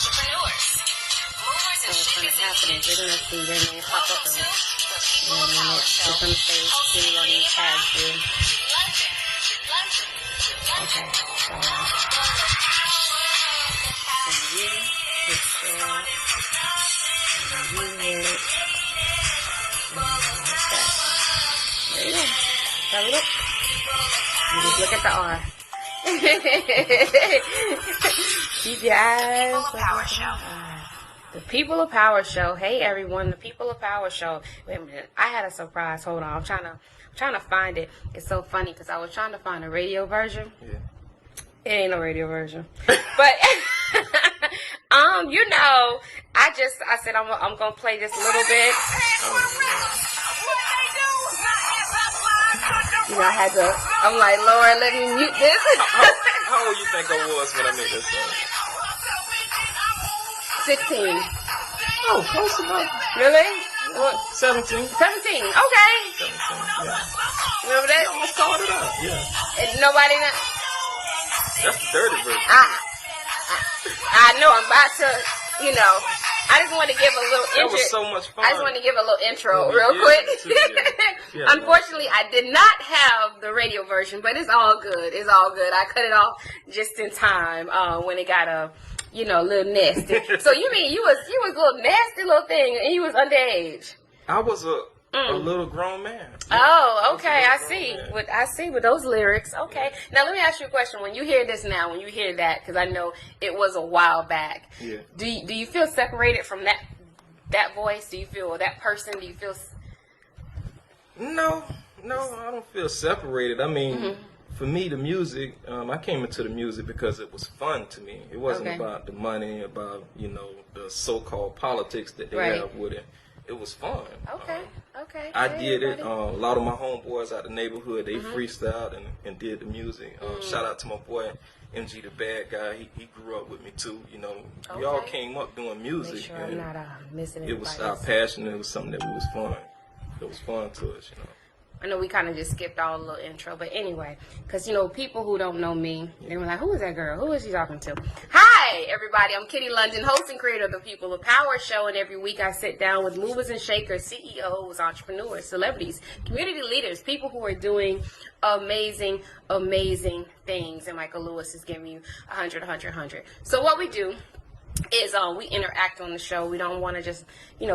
So what's going to happen is they're going to see their name pop up and then it's going to say Kitty London tagged you. Okay, so you hit share, and you hit, there you go. Have a look. You just look at the R. Keep your eyes. Power Show. The People of Power Show. Hey everyone, the People of Power Show. Wait a minute, I had a surprise. Hold on, I'm trying to find it. It's so funny because I was trying to find a radio version. Yeah. It ain't no radio version, but you know, I said I'm gonna play this a little bit. You know, I'm like, Lord, let me mute this. How old you think I was when I made this song? 16. Oh, close enough. Really? What? 17. 17. Okay. 17. Yeah. Remember that? You almost called it out. Yeah. And nobody know. That's the dirty version. I know. I'm about to. You know. I just want to give a little intro. That was so much fun. I just want to give a little intro real quick. Yeah, unfortunately, I did not have the radio version, but it's all good. It's all good. I cut it off just in time when it got a little nasty. So you mean you was a little nasty little thing, and you was underage? I was a little grown man. Oh, okay. I see with those lyrics. Okay. Now let me ask you a question. When you hear this now, when you hear that, because I know it was a while back. Yeah. Do you feel separated from that voice? Do you feel that person? Do you feel? No, I don't feel separated. I mean, for me, the music, I came into the music because it was fun to me. It wasn't about the money, about the so-called politics that they have with it. It was fun. Okay. I did it. A lot of my homeboys out the neighborhood, they freestyled and did the music. Shout out to my boy MG, the bad guy. He grew up with me too. We all came up doing music. Make sure I'm not missing it was our passion. It was something that was fun. It was fun to us, I know we kind of just skipped all the little intro, but anyway, because, people who don't know me, they were like, who is that girl? Who is she talking to? Hi, everybody. I'm Kitty London, host and creator of the People of Power Show, and every week I sit down with movers and shakers, CEOs, entrepreneurs, celebrities, community leaders, people who are doing amazing, amazing things, and Michael Lewis is giving you 100, 100, 100. So what we do is we interact on the show. We don't want to just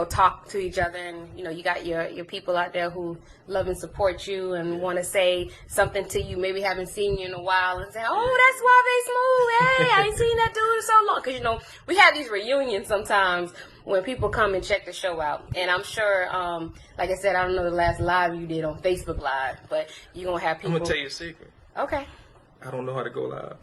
talk to each other, and you got your people out there who love and support you and want to say something to you, maybe haven't seen you in a while, and say, oh, that's Suave Smooth, hey, I ain't seen that dude in so long, because we have these reunions sometimes when people come and check the show out, and I'm sure like I said, I don't know the last live you did on Facebook Live, but you're gonna have people. I'm gonna tell you a secret. Okay. I don't know how to go live.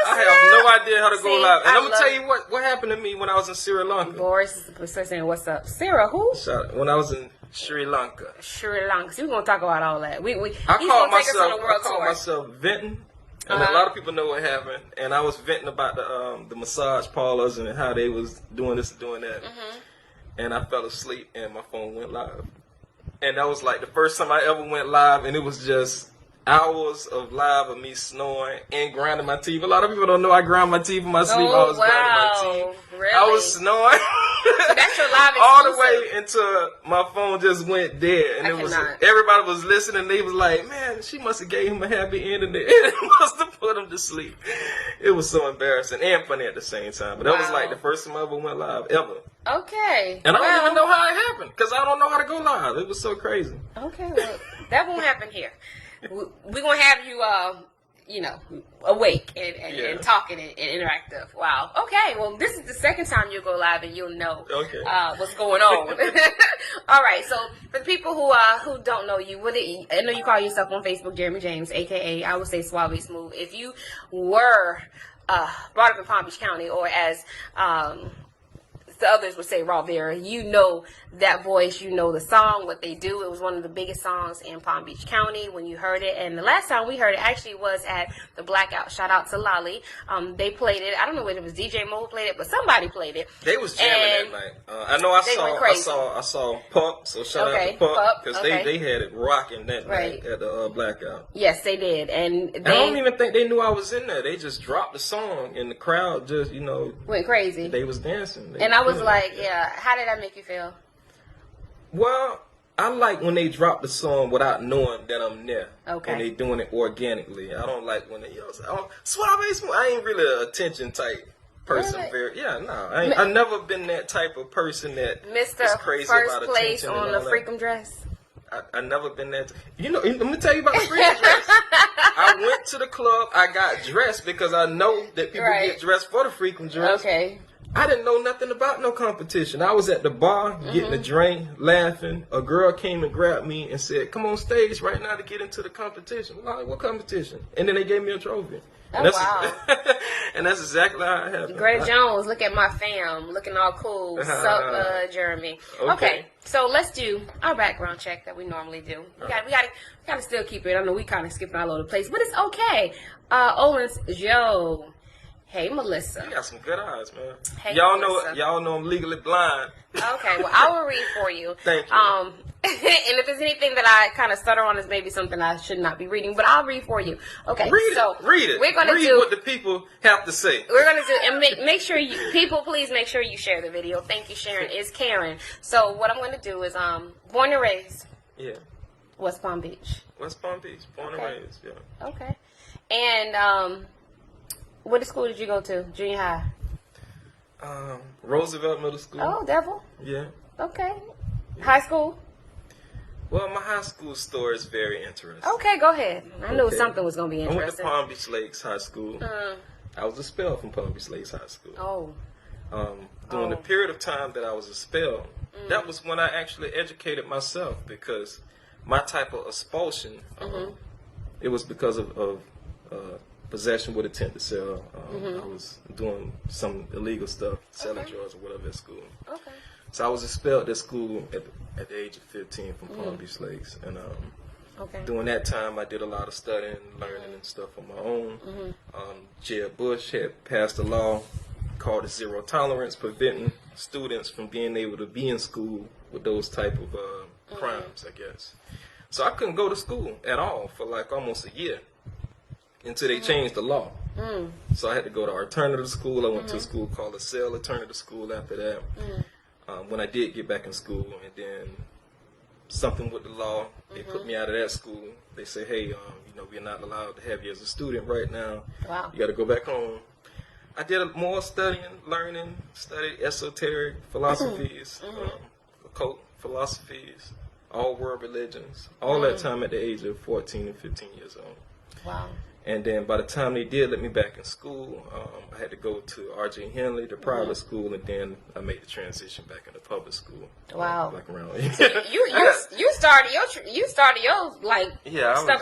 I have no idea how to go live. And I'm going to tell you what happened to me when I was in Sri Lanka. Boris is saying, what's up? Sarah, who? When I was in Sri Lanka. Sri Lanka. So we're going to talk about all that. I called myself venting. And a lot of people know what happened. And I was venting about the massage parlors and how they was doing this and doing that. And I fell asleep and my phone went live. And that was like the first time I ever went live, and it was just hours of live of me snoring and grinding my teeth. A lot of people don't know I grind my teeth in my sleep. I was grinding my teeth. Really? I was snoring. So that's your live exclusive. All the way until my phone just went dead. And everybody was listening. They was like, man, she must have gave him a happy ending. It must have put him to sleep. It was so embarrassing and funny at the same time. But that was like the first time I ever went live, ever. Okay. And I don't even know how it happened, because I don't know how to go live. It was so crazy. Okay, well, that won't happen here. We're going to have you, awake and talking and interactive. Wow. Okay, well, this is the second time you'll go live, and you'll know what's going on. All right, so for the people who don't know you, I know you call yourself on Facebook Jeremy James, a.k.a. I would say Suave Smooth. If you were brought up in Palm Beach County, or as the others would say raw Vera. You know that voice, you know the song, what they do. It was one of the biggest songs in Palm Beach County when you heard it. And the last time we heard it actually was at the Blackout. Shout out to Lolly. They played it. I don't know whether it was DJ Mo played it, but somebody played it. They was jamming that night. I know I saw Pup, so shout out to Pup, because they had it rocking that night at the Blackout. Yes, they did. And I don't even think they knew I was in there. They just dropped the song and the crowd just, went crazy. They was dancing. And I was like, yeah, how did that make you feel? Well, I like when they drop the song without knowing that I'm there. Okay. And they doing it organically. I don't like when they say, oh, Suave. I ain't really an attention type person. Really? I've never been that type of person that Mr. is crazy First about place attention on and the all that. Freakum Dress. I never been that. Let me tell you about the Freakum Dress. I went to the club. I got dressed because I know that people get dressed for the Freakum Dress. Okay. I didn't know nothing about no competition. I was at the bar getting a drink, laughing. A girl came and grabbed me and said, "Come on stage right now to get into the competition." I'm like, what competition? And then they gave me a trophy. Oh, wow. And that's exactly how it happened. Greta Jones, look at my fam, looking all cool. Sup, Jeremy. Okay, so let's do our background check that we normally do. We gotta still keep it. I know we kind of skipped all over the place, but it's okay. Owens, Joe. Hey, Melissa. You got some good eyes, man. Hey, y'all Melissa. know I'm legally blind. Okay, well, I will read for you. Thank you. And if there's anything that I kind of stutter on, is maybe something I should not be reading, but I'll read for you. Okay, read it. We're gonna read what the people have to say. We're gonna do, and make sure please make sure you share the video. Thank you, Sharon. Is Karen. So what I'm gonna do is born and raised. Yeah. West Palm Beach. West Palm Beach, born and raised. Yeah. Okay. And what school did you go to? Junior high. Roosevelt Middle School. Oh, Devil. Yeah. Okay. High school. Well, my high school story is very interesting. Okay, go ahead. I knew something was going to be interesting. I went to Palm Beach Lakes High School. I was expelled from Palm Beach Lakes High School. Oh. During the period of time that I was expelled, that was when I actually educated myself, because my type of expulsion, it was because of possession with intent to sell. I was doing some illegal stuff, selling drugs or whatever at school. Okay. So I was expelled at school at the age of 15 from Palm Beach Lakes. And during that time, I did a lot of studying, learning and stuff on my own. Jeb Bush had passed a law called the Zero Tolerance, preventing students from being able to be in school with those type of crimes, I guess. So I couldn't go to school at all for like almost a year until they changed the law. So I had to go to alternative school. I went to a school called LaSalle Alternative School after that. When I did get back in school, and then something with the law, they put me out of that school. They say, hey, we're not allowed to have you as a student right now. Wow. You got to go back home. I did more studying, learning, studied esoteric philosophies, occult philosophies, all world religions, all that time at the age of 14 and 15 years old. Wow. And then by the time they did let me back in school, I had to go to R.J. Henley, the private school, and then I made the transition back into public school. Wow. Like around. So you started your stuff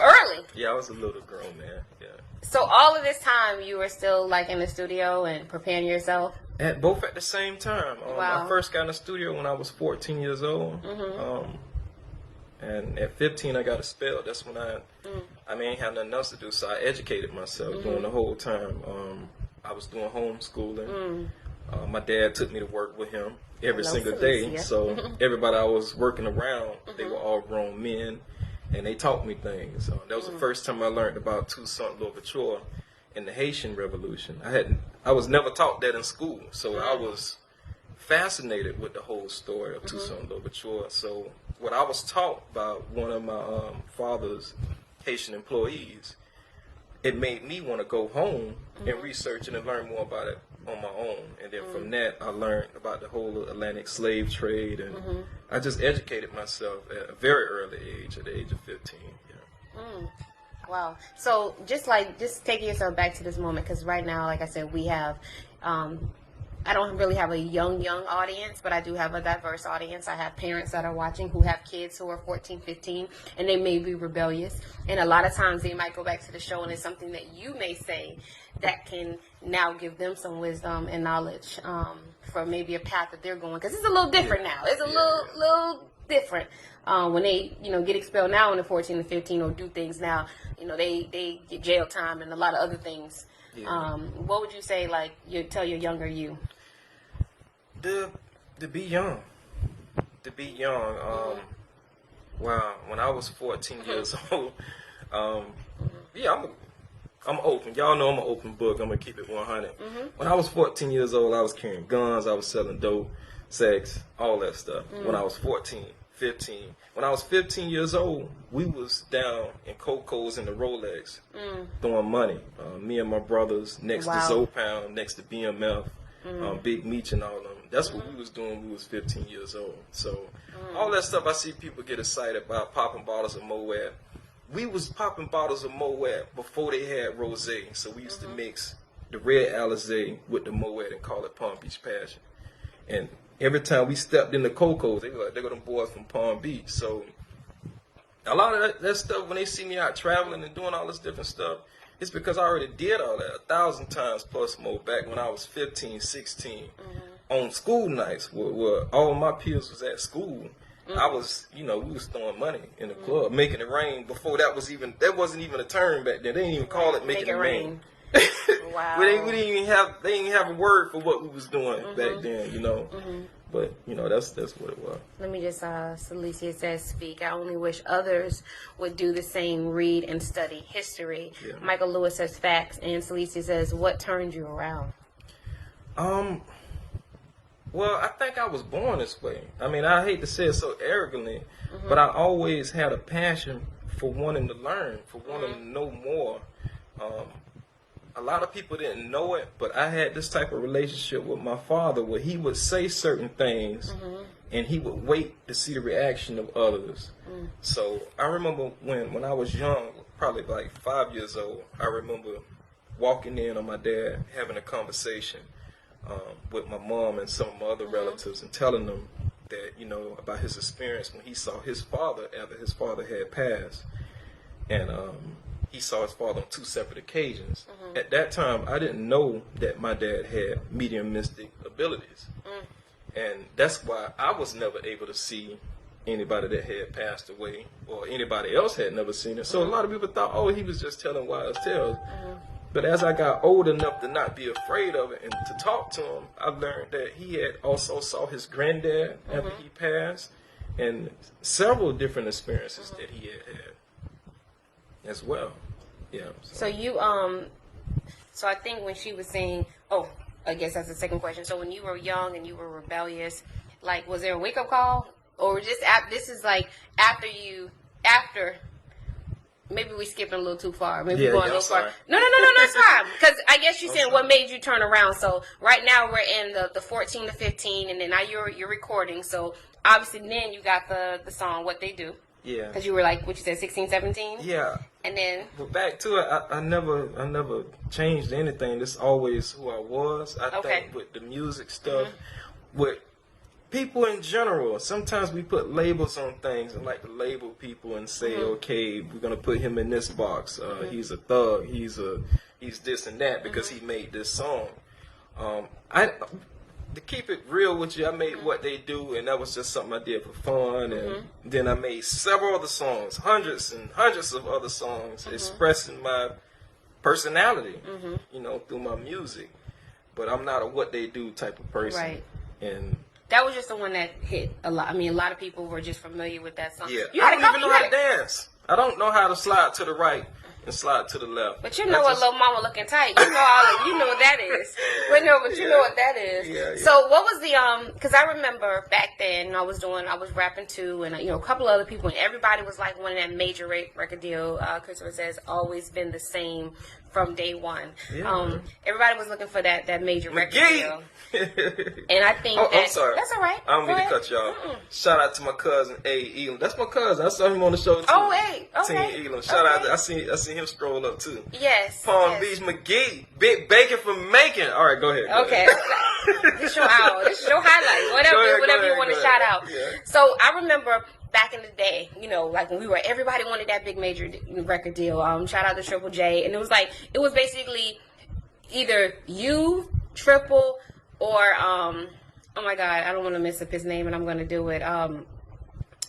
early. Yeah, I was a little grown man. Yeah. So all of this time you were still like in the studio and preparing yourself? Both at the same time. Wow. I first got in the studio when I was 14 years old. And at 15, I got expelled. That's when I ain't had nothing else to do, so I educated myself during the whole time. I was doing homeschooling. My dad took me to work with him every single day. So everybody I was working around, they were all grown men, and they taught me things. That was the first time I learned about Toussaint Louverture and the Haitian Revolution. I was never taught that in school, so I was fascinated with the whole story of Toussaint Louverture. So what I was taught by one of my father's Haitian employees, it made me want to go home and research and learn more about it on my own. And then from that, I learned about the whole Atlantic slave trade, and I just educated myself at a very early age, at the age of 15. Yeah. Wow. So just taking yourself back to this moment, because right now, like I said, we have I don't really have a young audience, but I do have a diverse audience. I have parents that are watching who have kids who are 14, 15, and they may be rebellious. And a lot of times they might go back to the show, and it's something that you may say that can now give them some wisdom and knowledge. for maybe a path that they're going? Because it's a little different now. It's a little different when they, get expelled now when they're 14 and 15 or do things now. They get jail time and a lot of other things. Yeah. What would you say, like, you tell your younger you? To be young. To be young. Wow. When I was 14 years old, I'm open. Y'all know I'm an open book. I'm going to keep it 100. When I was 14 years old, I was carrying guns. I was selling dope, sex, all that stuff. When I was 14, 15. When I was 15 years old, we was down in Coco's and the Rolex throwing money. Me and my brothers next to Zopound, next to BMF, Big Meech and all of them. That's what we was doing when we was 15 years old. So all that stuff I see people get excited about, popping bottles of Moet. We was popping bottles of Moet before they had rosé, so we used to mix the red Alizé with the Moet and call it Palm Beach Passion. And every time we stepped in the Coco's, they were like, they got them boys from Palm Beach. So a lot of that stuff, when they see me out traveling and doing all this different stuff, it's because I already did all that 1,000 times plus more back when I was 15, 16 on school nights where all my peers was at school. I was, we was throwing money in the club, making it rain. Before that wasn't even a term back then. They didn't even call it making it rain. Wow. They didn't have a word for what we was doing back then, But that's what it was. Let me just Celicia says, speak. I only wish others would do the same, read and study history. Yeah. Michael Lewis says facts, and Celicia says, what turned you around? Well, I think I was born this way. I mean, I hate to say it so arrogantly, but I always had a passion for wanting to learn, for wanting to know more. A lot of people didn't know it, but I had this type of relationship with my father where he would say certain things and he would wait to see the reaction of others. So I remember when I was young, probably like 5 years old, I remember walking in on my dad, having a conversation with my mom and some of my other relatives and telling them that, about his experience when he saw his father after his father had passed. And he saw his father on 2 separate occasions. At that time, I didn't know that my dad had medium mystic abilities. And that's why I was never able to see anybody that had passed away or anybody else had never seen it. So a lot of people thought, oh, he was just telling wild tales. But as I got old enough to not be afraid of it and to talk to him, I learned that he had also saw his granddad after he passed and several different experiences that he had as well. Yeah. So you, so I think when she was saying, I guess that's the second question. So when you were young and you were rebellious, like, was there a wake-up call? Or just this is like after, maybe we skipping a little too far. Maybe we're going a little far. No, that's fine. Because I guess you're saying what made you turn around. So right now we're in the 14 to 15, and then now you're recording. So obviously then you got the song What They Do. Yeah. Because you were like, what you said, 16, 17? Yeah. And then... But back to it, I never changed anything. This is always who I was. I think with the music stuff, with people in general, sometimes we put labels on things and like to label people and say, okay, we're going to put him in this box. He's a thug. He's this and that because he made this song. To keep it real with you, I made What They Do, and that was just something I did for fun. And then I made several other songs, hundreds and hundreds of other songs, expressing my personality, through my music. But I'm not a What They Do type of person. Right. And that was just the one that hit a lot. I mean, a lot of people were just familiar with that song. Yeah. I don't even know how to dance. I don't know how to slide to the right and slide to the left. But you know what, Little Mama Looking Tight. You know what that is. But you know what that is. Yeah. So what was the because I remember back then I was rapping too, and a couple other people, and everybody was like wanting that major record deal. Christopher says always been the same from day one. Yeah. Everybody was looking for that major record deal. And I think I'm sorry. That's all right. I don't mean to cut y'all. Shout out to my cousin A. Elam. That's my cousin. I saw him on the show too. Oh, hey. Okay. Team Elam. Shout out. I seen him stroll up too. Yes. Palm Beach McGee. Big bacon from Macon. All right, go ahead. Okay. This is your hour. This is your highlight. Whatever you want to shout out. Yeah. So I remember back in the day, like when everybody wanted that big major record deal. Shout out to Triple J, and it was basically either you, Triple, or oh my God, I don't want to mess up his name, and I'm going to do it.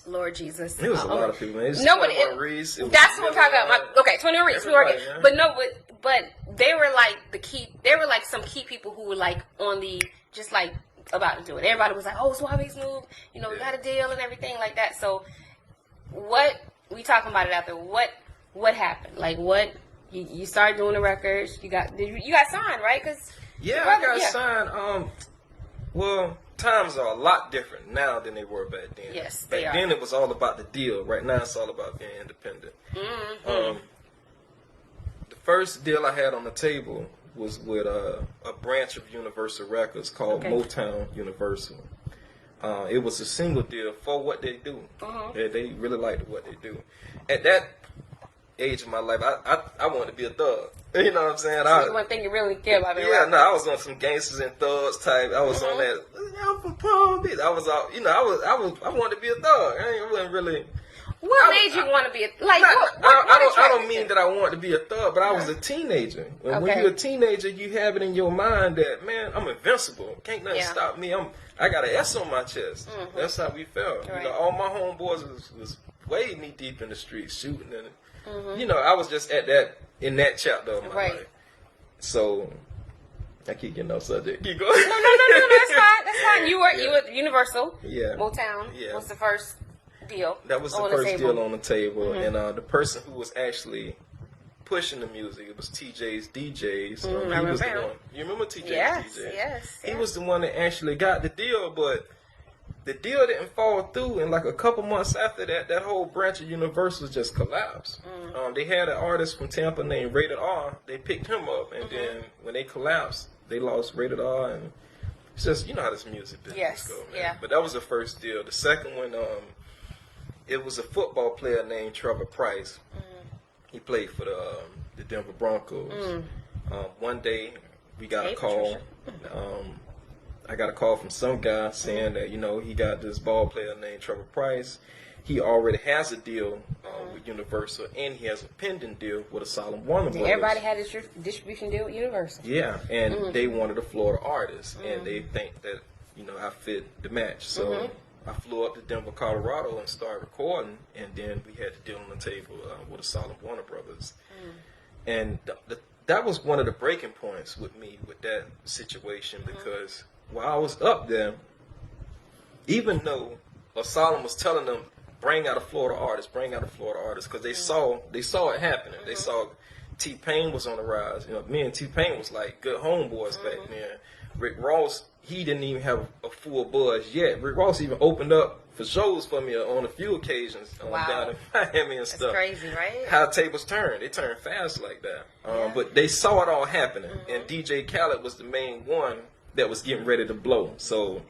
Lord Jesus. It was a lot of people. Man. Nobody. Reese. That's what I'm talking about. Okay, 21 Reese. Yeah. But no, but they were like the key. They were like some key people who were like on the just like about to do it. Everybody was like, "Oh, Suave's moved. You know, we got a deal and everything like that." So, what we talking about it out there? What happened? Like, what you started doing the records? You got signed, right? Cause I got signed. Well, times are a lot different now than they were back then. Yes, back then it was all about the deal. Right now it's all about being independent. Mm-hmm. The first deal I had on the table was with a branch of Universal Records called Motown Universal. It was a single deal for what they do. They really liked what they do. At that age of my life, I wanted to be a thug. You know what I'm saying? So you weren't thinking really care about it. Yeah, no, I was on some gangsters and thugs type. I was on that. I'm from Palm Beach. I was all, I wanted to be a thug. I wasn't really. What made you want to be a like? I don't mean that I wanted to be a thug, but I was a teenager. When you're a teenager, you have it in your mind that, man, I'm invincible. Can't nothing stop me. I got an S on my chest. That's how we felt. Right. All my homeboys was way knee deep in the streets shooting, and I was just in that chapter of my life. So I keep getting off subject. Keep going. No. That's fine. That's fine. You were Universal. Yeah. Motown was the first deal. That was the first deal on the table, and the person who was actually pushing the music, it was TJ's DJs. He was the one. You remember TJ's DJs? Yes. He was the one that actually got the deal, but the deal didn't fall through, and like a couple months after that whole branch of Universal just collapsed. They had an artist from Tampa named Rated R. They picked him up, and then when they collapsed, they lost Rated R, and it's just, you know how this music business goes, man. Yeah. But that was the first deal. The second one, it was a football player named Trevor Price. He played for the Denver Broncos. One day, we got a call. I got a call from some guy saying that, he got this ball player named Trevor Price. He already has a deal with Universal, and he has a pending deal with a Solemn Warner Brothers. Everybody had a distribution deal with Universal. Yeah, and they wanted a Florida artist, and they think that, I fit the match. So I flew up to Denver, Colorado, and started recording, and then we had the deal on the table with a Solemn Warner Brothers. And that was one of the breaking points with me with that situation, because while I was up there, even though Solemn was telling them, bring out a Florida artist, because they saw it happening. They saw T-Pain was on the rise. Me and T-Pain was like good homeboys back then. Rick Ross, he didn't even have a full buzz yet. Rick Ross even opened up for shows for me on a few occasions down in Miami and stuff. That's crazy, right? How tables turn. They turn fast like that. But they saw it all happening, and DJ Khaled was the main one that was getting ready to blow. So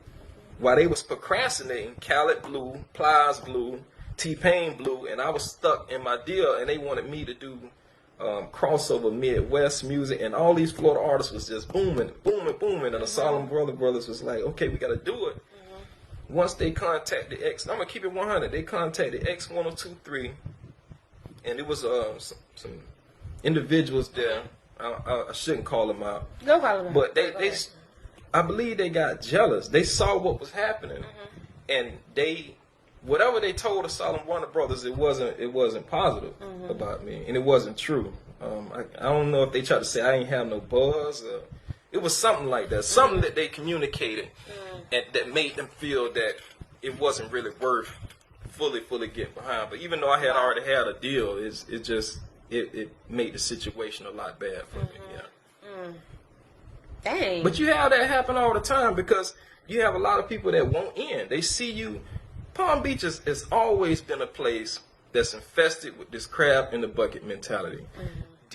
while they was procrastinating, Khaled blew, Plies blew, T-Pain blew, and I was stuck in my deal, and they wanted me to do crossover Midwest music, and all these Florida artists was just booming, and the Solemn Brothers was like, okay, we got to do it. Once they contacted X, I'm going to keep it 100, they contacted X1023, and it was some individuals there. I shouldn't call them out. No problem. But they I believe they got jealous. They saw what was happening, and whatever they told the Solemn Warner Brothers, it wasn't positive about me, and it wasn't true. I don't know if they tried to say I ain't have no buzz. It was something like that, something that they communicated, and that made them feel that it wasn't really worth fully getting behind. But even though I had already had a deal, it made the situation a lot bad for me. Yeah. Dang. But you have that happen all the time, because you have a lot of people that won't in. They see you. Palm Beach has always been a place that's infested with this crab in the bucket mentality.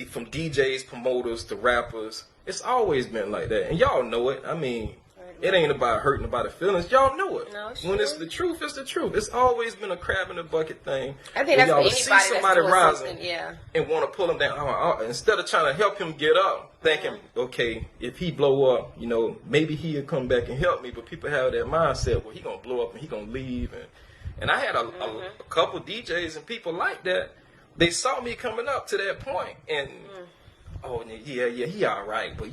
From DJs, promoters, to rappers, it's always been like that. And y'all know it. I mean, it ain't about hurting anybody's feelings. Y'all know it. No, it's when true. it's the truth, it's the truth. It's always been a crab in the bucket thing. I think that's y'all anybody see somebody that's rising and want to pull him down. Instead of trying to help him get up, thinking, okay, if he blow up, maybe he'll come back and help me. But people have that mindset, well, he gonna blow up and he gonna leave. And I had a couple DJs and people like that. They saw me coming up to that point, and oh yeah, he all right, but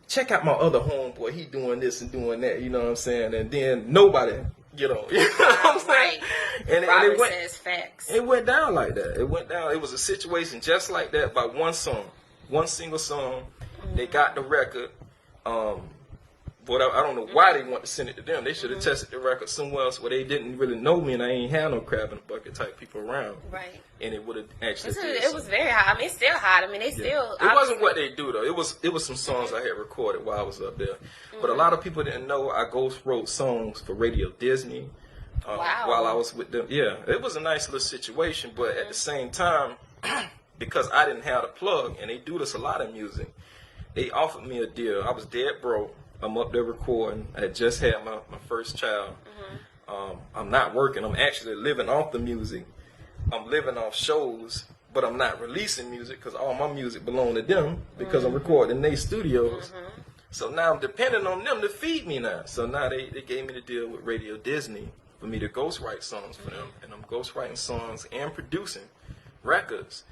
check out my other homeboy. He doing this and doing that. You know what I'm saying? And then nobody get on. You know what I'm saying? And it went, says facts. It went down like that. It went down. It was a situation just like that by one song, one single song. They got the record. But I don't know why they want to send it to them. They should have tested the record somewhere else where they didn't really know me and I ain't had no crab in a bucket type people around. Right. And it would have actually. It was very hot. I mean, it's still hot. I mean, they still. It wasn't what they do though. It was some songs I had recorded while I was up there. But a lot of people didn't know I ghost wrote songs for Radio Disney. While I was with them. Yeah, it was a nice little situation. But at the same time, because I didn't have the plug, and they do this a lot in music, they offered me a deal. I was dead broke. I'm up there recording. I had just had my first child. I'm not working. I'm actually living off the music. I'm living off shows, but I'm not releasing music because all my music belong to them because I'm recording in their studios. So now I'm depending on them to feed me now. So now they gave me the deal with Radio Disney for me to ghostwrite songs for them. And I'm ghostwriting songs and producing records.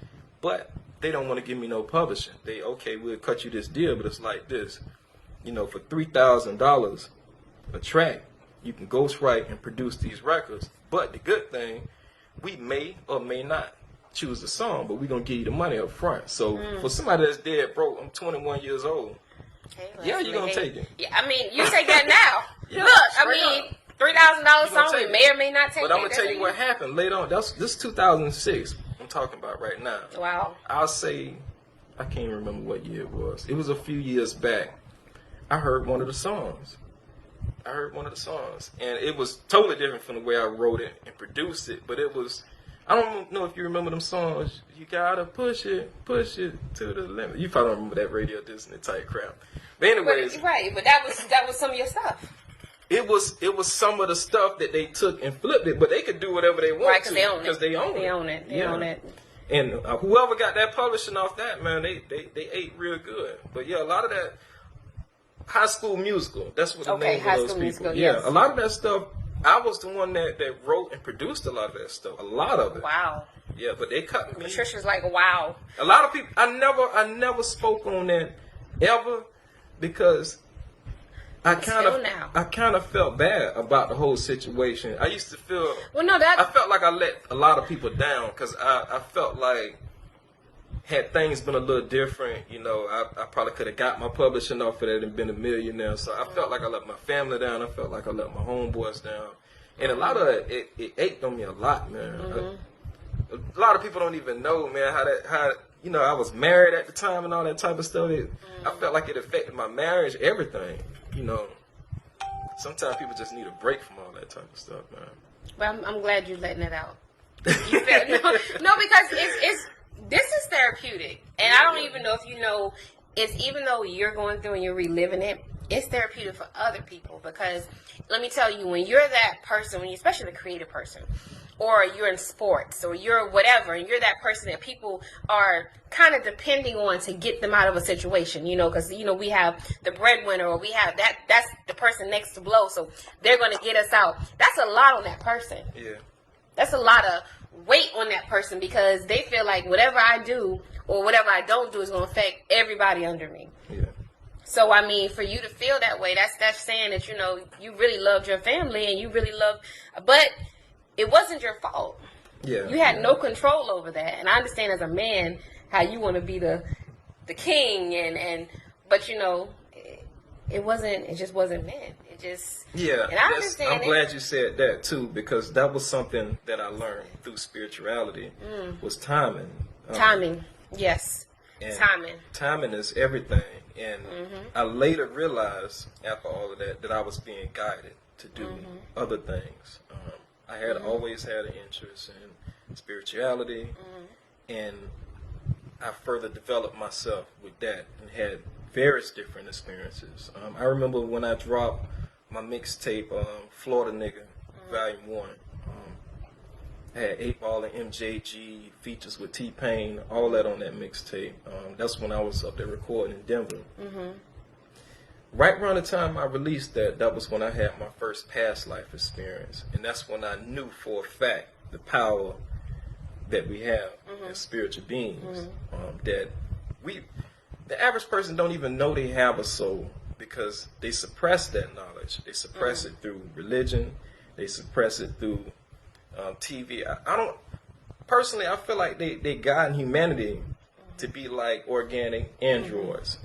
But they don't want to give me no publishing. Okay, we'll cut you this deal, but it's like this. You know, for $3,000 a track, you can ghostwrite and produce these records. But the good thing, we may or may not choose the song, but we're going to give you the money up front. So for somebody that's dead broke, I'm 21 years old. Okay, Yeah, you're going to take it. Yeah, I mean, you take that now. Yeah, Look, I mean, $3,000 song, we may or may not take it. But I'm going to tell you what happened later on. This is 2006 I'm talking about right now. Wow. I'll say, I can't even remember what year it was. It was a few years back. I heard one of the songs. And it was totally different from the way I wrote it and produced it. But it was, I don't know if you remember them songs. You gotta push it to the limit. You probably don't remember that Radio Disney type crap. But anyways. But that was some of your stuff. It was some of the stuff that they took and flipped it, but they could do whatever they want to. Because they own it. They own it. And whoever got that publishing off that, man, they ate real good. But yeah, a lot of that High School Musical, that's what the name of those people. Musical, yeah, yes. A lot of that stuff, I was the one that wrote and produced a lot of that stuff. A lot of it. Wow. Yeah, but they cut me. Patricia's like, wow. A lot of people, I never spoke on that ever because I kind of felt bad about the whole situation. I used to feel, I felt like I let a lot of people down because I felt like had things been a little different, you know, I probably could have got my publishing off of that and been a millionaire. So I felt like I let my family down. I felt like I let my homeboys down. And a lot of it ate on me a lot, man. A lot of people don't even know, man, how you know, I was married at the time and all that type of stuff. I felt like it affected my marriage, everything, you know. Sometimes people just need a break from all that type of stuff, man. Well, I'm glad you're letting it out. You no, because it's this is therapeutic, and I don't even know if you know. It's even though you're going through and you're reliving it, it's therapeutic for other people because let me tell you, when you're that person, especially the creative person, or you're in sports, or you're whatever, and you're that person that people are kind of depending on to get them out of a situation, you know, because, you know, we have the breadwinner, or we have that's the person next to blow, so they're going to get us out. That's a lot on that person. Yeah. That's a lot of weight on that person because they feel like whatever I do or whatever I don't do is going to affect everybody under me. Yeah. So, I mean, for you to feel that way, that's saying that, you know, you really loved your family and you really loved, but it wasn't your fault. Yeah. You had no control over that. And I understand as a man how you want to be the king but, you know, it just wasn't meant. It just, yeah. And I understand I'm glad you said that too, because that was something that I learned through spirituality was timing. Timing. Yes. Timing is everything. And I later realized after all of that I was being guided to do other things. I had always had an interest in spirituality, and I further developed myself with that and had various different experiences. I remember when I dropped my mixtape, Florida Nigga, Volume 1. I had 8 Ball and MJG, features with T-Pain, all that on that mixtape. That's when I was up there recording in Denver. Right around the time I released that was when I had my first past life experience. And that's when I knew for a fact the power that we have as spiritual beings. That the average person don't even know they have a soul because they suppress that knowledge. They suppress it through religion. They suppress it through TV. I don't personally. I feel like they guide humanity to be like organic androids.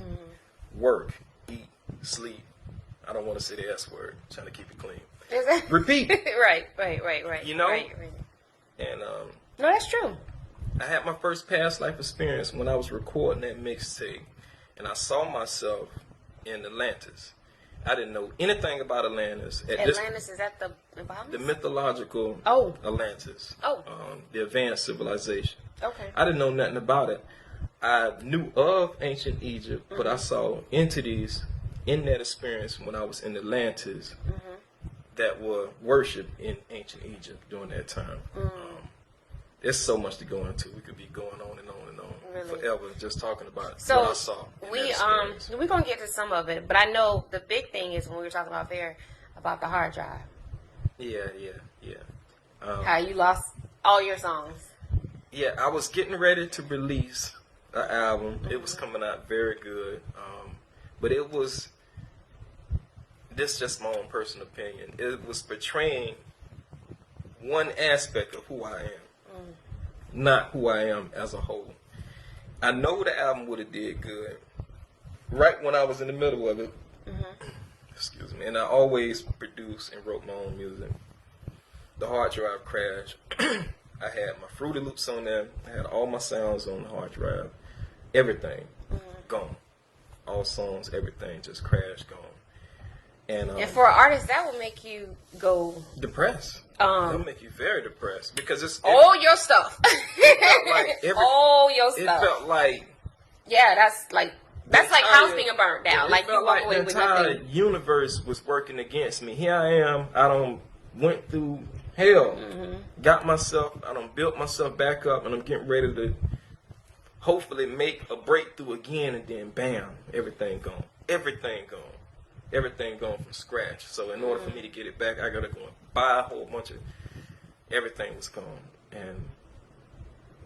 Work, eat, sleep. I don't want to say the S word. I'm trying to keep it clean. Repeat. Right. You know. Right. And no, that's true. I had my first past life experience when I was recording that mixtape, and I saw myself in Atlantis. I didn't know anything about Atlantis. Atlantis, is that the the mythological Atlantis. The advanced civilization. Okay. I didn't know nothing about it. I knew of ancient Egypt, but I saw entities in that experience when I was in Atlantis that were worshipped in ancient Egypt during that time. There's so much to go into. We could be going on and on and on forever just talking about what I saw. We're gonna get to some of it, but I know the big thing is when we were talking about there about the hard drive. Yeah. How you lost all your songs. Yeah, I was getting ready to release an album. It was coming out very good, but it was. This is just my own personal opinion. It was portraying one aspect of who I am, not who I am as a whole. I know the album would have did good right when I was in the middle of it. Excuse me. And I always produced and wrote my own music. The hard drive crashed. I had my Fruity Loops on there. I had all my sounds on the hard drive. Everything gone. All songs, everything just crashed, gone. And for an artist, that will make you go depressed. That'll make you very depressed because it's all your stuff. All your stuff. It felt like that's like house being burnt down. Like you walk away with nothing. The entire universe was working against me. Here I am. I don't went through hell. Got myself. I don't built myself back up, and I'm getting ready to hopefully make a breakthrough again, and then bam, everything gone. Everything gone. Everything going from scratch. So in order for me to get it back, I gotta go and buy a whole bunch of. Everything was gone, and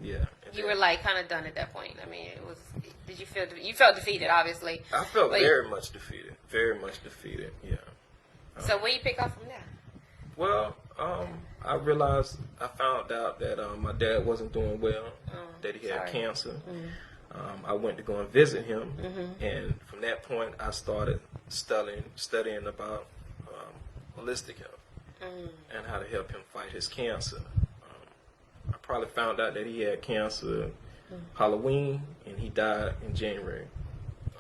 yeah. You were like kind of done at that point. I mean, it was. Did you feel? You felt defeated, obviously. I felt very much defeated. Very much defeated. Yeah. So where you pick up from that? Well, I realized I found out that my dad wasn't doing well. That he had cancer. I went to go and visit him, and from that point, I started studying about holistic health and how to help him fight his cancer. I probably found out that he had cancer Halloween, and he died in January.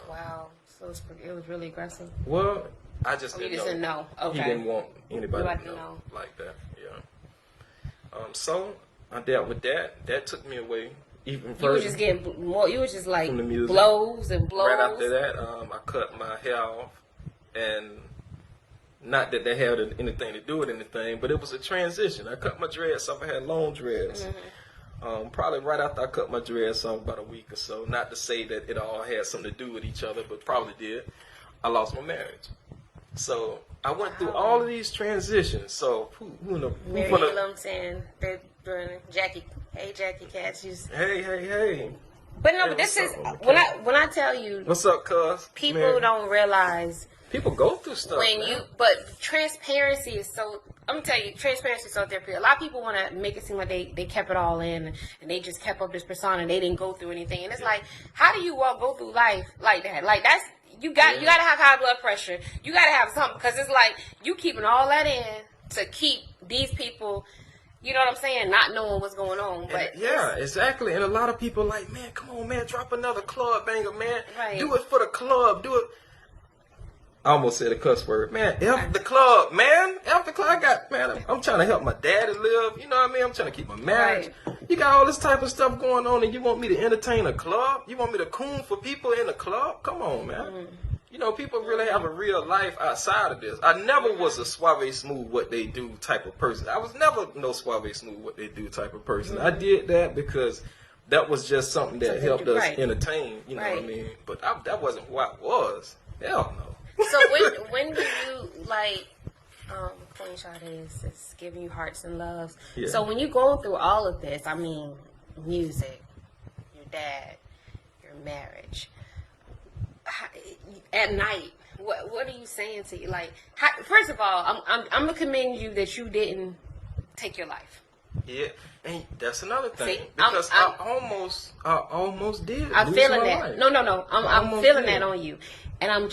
Wow, so it was really aggressive. Well, I just didn't know. Okay. He didn't want anybody to know like that. Yeah. So I dealt with that. That took me away. Even further. You were just getting more. You were just like blows and blows. Right after that, I cut my hair off, and not that that had anything to do with anything, but it was a transition. I cut my dreads off. I had long dreads. Probably right after I cut my dreads off, about a week or so. Not to say that it all had something to do with each other, but probably did. I lost my marriage. So I went through all of these transitions. So who knows? Mary Lumpton, Jackie. Hey, Jackie Cash. Hey. But no, but this is when I tell you. What's up, cuz? People don't realize. People go through stuff. But transparency is so. I'm gonna tell you, transparency is so therapeutic. A lot of people want to make it seem like they kept it all in and they just kept up this persona and they didn't go through anything. And it's like, how do you all go through life like that? Like that's. You gotta have high blood pressure. You gotta have something because it's like you keeping all that in to keep these people, you know what I'm saying, not knowing what's going on. But exactly. And a lot of people like, man, come on, man, drop another club banger, man. Right. Do it for the club. Do it. I almost said a cuss word, man. F the club, man. F the club. I'm trying to help my daddy live. You know what I mean? I'm trying to keep my marriage. Right. You got all this type of stuff going on, and you want me to entertain a club? You want me to coon for people in a club? Come on, man. You know, people really have a real life outside of this. I never was a Suave Smooth what they do type of person. I was never no Suave Smooth what they do type of person. I did that because that was just something that helped us entertain. You know what I mean? But that wasn't who I was. Hell no. So when do you like Queen Sade is giving you hearts and loves? Yeah. So when you're going through all of this, I mean, music, your dad, your marriage, at night, what are you saying to you? Like, first of all, I'm gonna commend you that you didn't take your life. Yeah, and that's another thing. See, because I almost did. I'm feeling that. Life. No. I'm feeling that on you, and I'm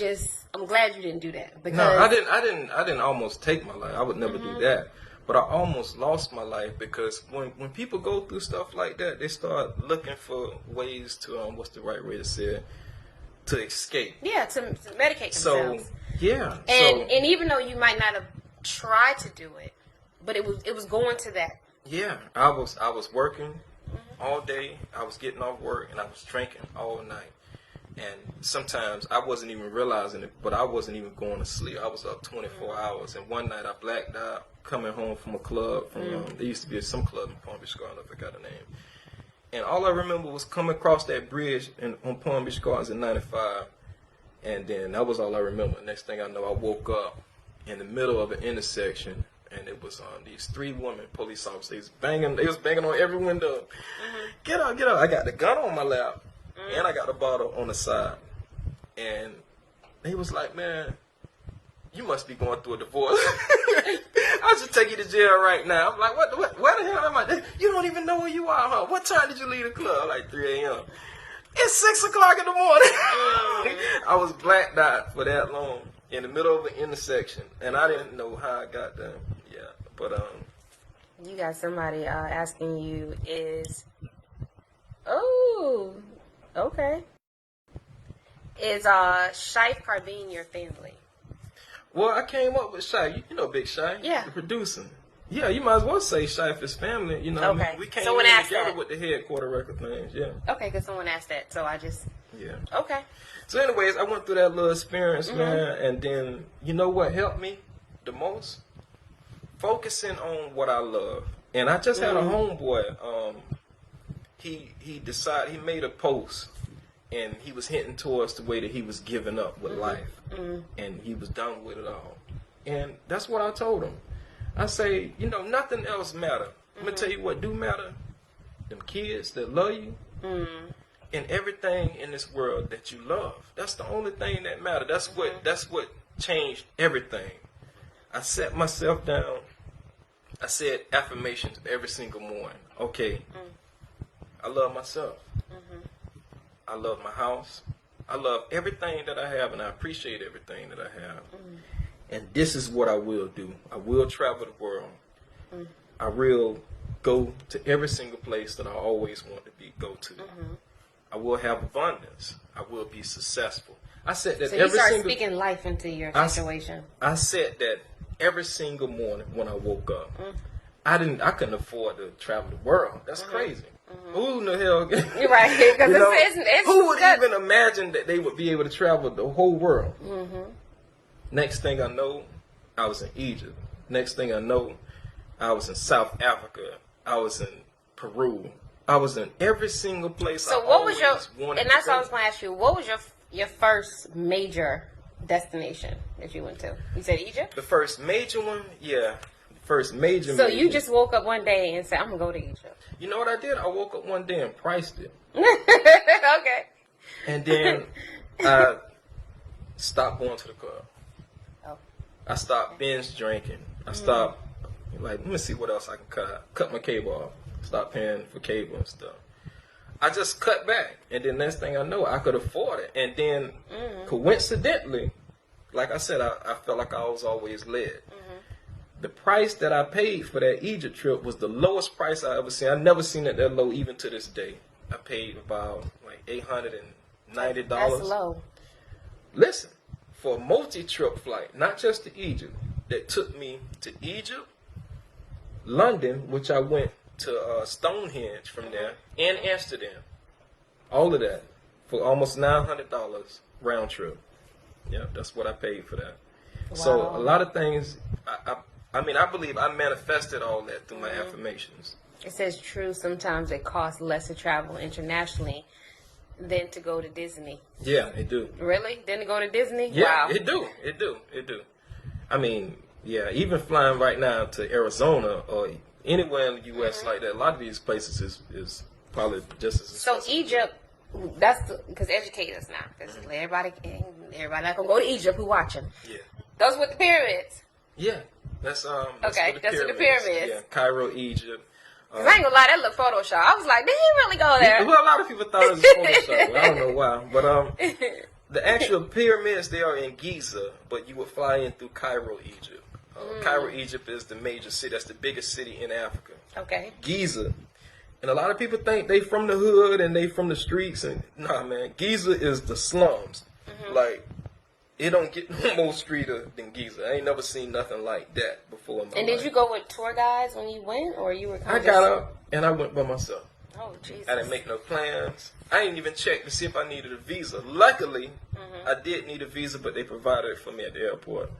glad you didn't do that. Because no, I didn't almost take my life. I would never do that. But I almost lost my life because when people go through stuff like that, they start looking for ways to what's the right way to say it, to escape. Yeah, to medicate themselves. So yeah, and even though you might not have tried to do it, but it was going to that. Yeah, I was working all day. I was getting off work and I was drinking all night. And sometimes I wasn't even realizing it, but I wasn't even going to sleep. I was up 24 hours. And one night I blacked out coming home from a club. There used to be some club in Palm Beach Gardens, I forgot the name. And all I remember was coming across that bridge on Palm Beach Gardens in 95. And then that was all I remember. Next thing I know, I woke up in the middle of an intersection. And it was these 3 women police officers. They was banging on every window. Get out, get out. I got the gun on my lap. And I got the bottle on the side. And they was like, man, you must be going through a divorce. I should take you to jail right now. I'm like, where the hell am I? You don't even know where you are, huh? What time did you leave the club? Like 3 a.m. It's 6 o'clock in the morning. I was blacked out for that long in the middle of an intersection. And I didn't know how I got there. Yeah, but you got somebody asking you oh, okay. Is Shife Carbine your family? Well, I came up with Shy. You know Big Shy? Yeah. The producer. Yeah, you might as well say Shife is family. You know, okay. I mean, we came someone in together with the headquarter record things. Yeah. Okay, because someone asked that, so I just... Yeah. Okay. So anyways, I went through that little experience, man, and then, you know what helped me the most? Focusing on what I love. And I just had a homeboy. He decided, he made a post, and he was hinting towards the way that he was giving up with life. And he was done with it all. And that's what I told him. I say, you know, nothing else matter. I'm going to tell you what do matter. Them kids that love you. And everything in this world that you love. That's the only thing that matters. That's what changed everything. I sat myself down. I said affirmations every single morning. Okay, I love myself. I love my house. I love everything that I have, and I appreciate everything that I have. And this is what I will do. I will travel the world. I will go to every single place that I always want to go to. I will have abundance. I will be successful. I said that so you start speaking life into your situation. I said that every single morning when I woke up. I couldn't afford to travel the world. That's crazy. Who in the hell? You're right. Because it's who would even imagine that they would be able to travel the whole world? Next thing I know, I was in Egypt. Next thing I know, I was in South Africa. I was in Peru. I was in every single place. So what was your? And that's what I was going to ask you. What was your first major destination that you went to? You said Egypt. The first major one, yeah. First major. So you just woke up one day and said, "I'm gonna go to Egypt." You know what I did? I woke up one day and priced it. Okay. And then I stopped going to the club. Oh. I stopped binge drinking. I stopped, let me see what else I can cut. Cut my cable off. Stop paying for cable and stuff. I just cut back. And then next thing I know, I could afford it. And then coincidentally, like I said, I felt like I was always led. The price that I paid for that Egypt trip was the lowest price I ever seen. I've never seen it that low even to this day. I paid about like $890. That's low. Listen, for a multi-trip flight, not just to Egypt, that took me to Egypt, London, which I went to Stonehenge from there, and Amsterdam. All of that for almost $900 round trip. Yeah, that's what I paid for that. Wow. So a lot of things, I believe I manifested all that through my affirmations. It says true. Sometimes it costs less to travel internationally than to go to Disney. Yeah, it do. Really? Than to go to Disney? Yeah, wow. It do. I mean, yeah, even flying right now to Arizona or anywhere in the U.S. like that, a lot of these places is probably just as expensive. So Egypt, That's because educate us now. Because everybody not gonna go to Egypt who watching. Yeah. Those with the pyramids. Yeah. That's okay. That's with the pyramids. Yeah. Cairo, Egypt. Cause I ain't gonna lie, that look Photoshop. I was like, did he really go there? Well, a lot of people thought it was Photoshop. I don't know why, but the actual pyramids, they are in Giza, but you would fly in through Cairo, Egypt. Cairo, Egypt is the major city. That's the biggest city in Africa. Okay. Giza. And a lot of people think they from the hood and they from the streets. And nah, man, Giza is the slums. Like, it don't get no more streeter than Giza. I ain't never seen nothing like that before in my life. And did you go with tour guides when you went, or you were kind of got up and I went by myself. Oh, Jesus. I didn't make no plans. I didn't even check to see if I needed a visa. Luckily, I did need a visa, but they provided it for me at the airport.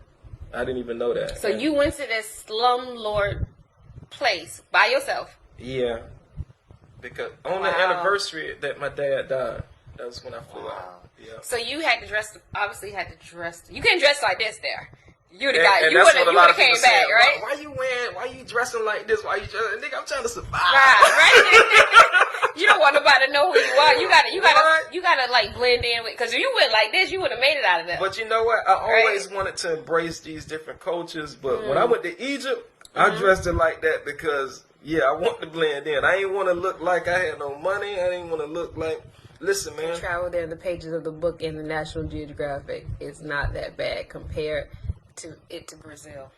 I didn't even know that. So you went to this slumlord place by yourself? Yeah. Because on the anniversary that my dad died, that was when I flew out. Yeah. So you had to dress, obviously had to dress, you couldn't dress like this there. You would have got, you would have came back, right? Why you dressing like this? Why you dressing? Nigga, I'm trying to survive. Right. You don't want nobody to know who you are. You gotta like blend in with, cause if you went like this, you would have made it out of there. But you know what? I always wanted to embrace these different cultures, but when I went to Egypt, I dressed it like that because, yeah, I want to blend in. I ain't want to look like I had no money. I didn't want to look like, listen, man. Travel there in the pages of the book in the National Geographic. It's not that bad compared to Brazil.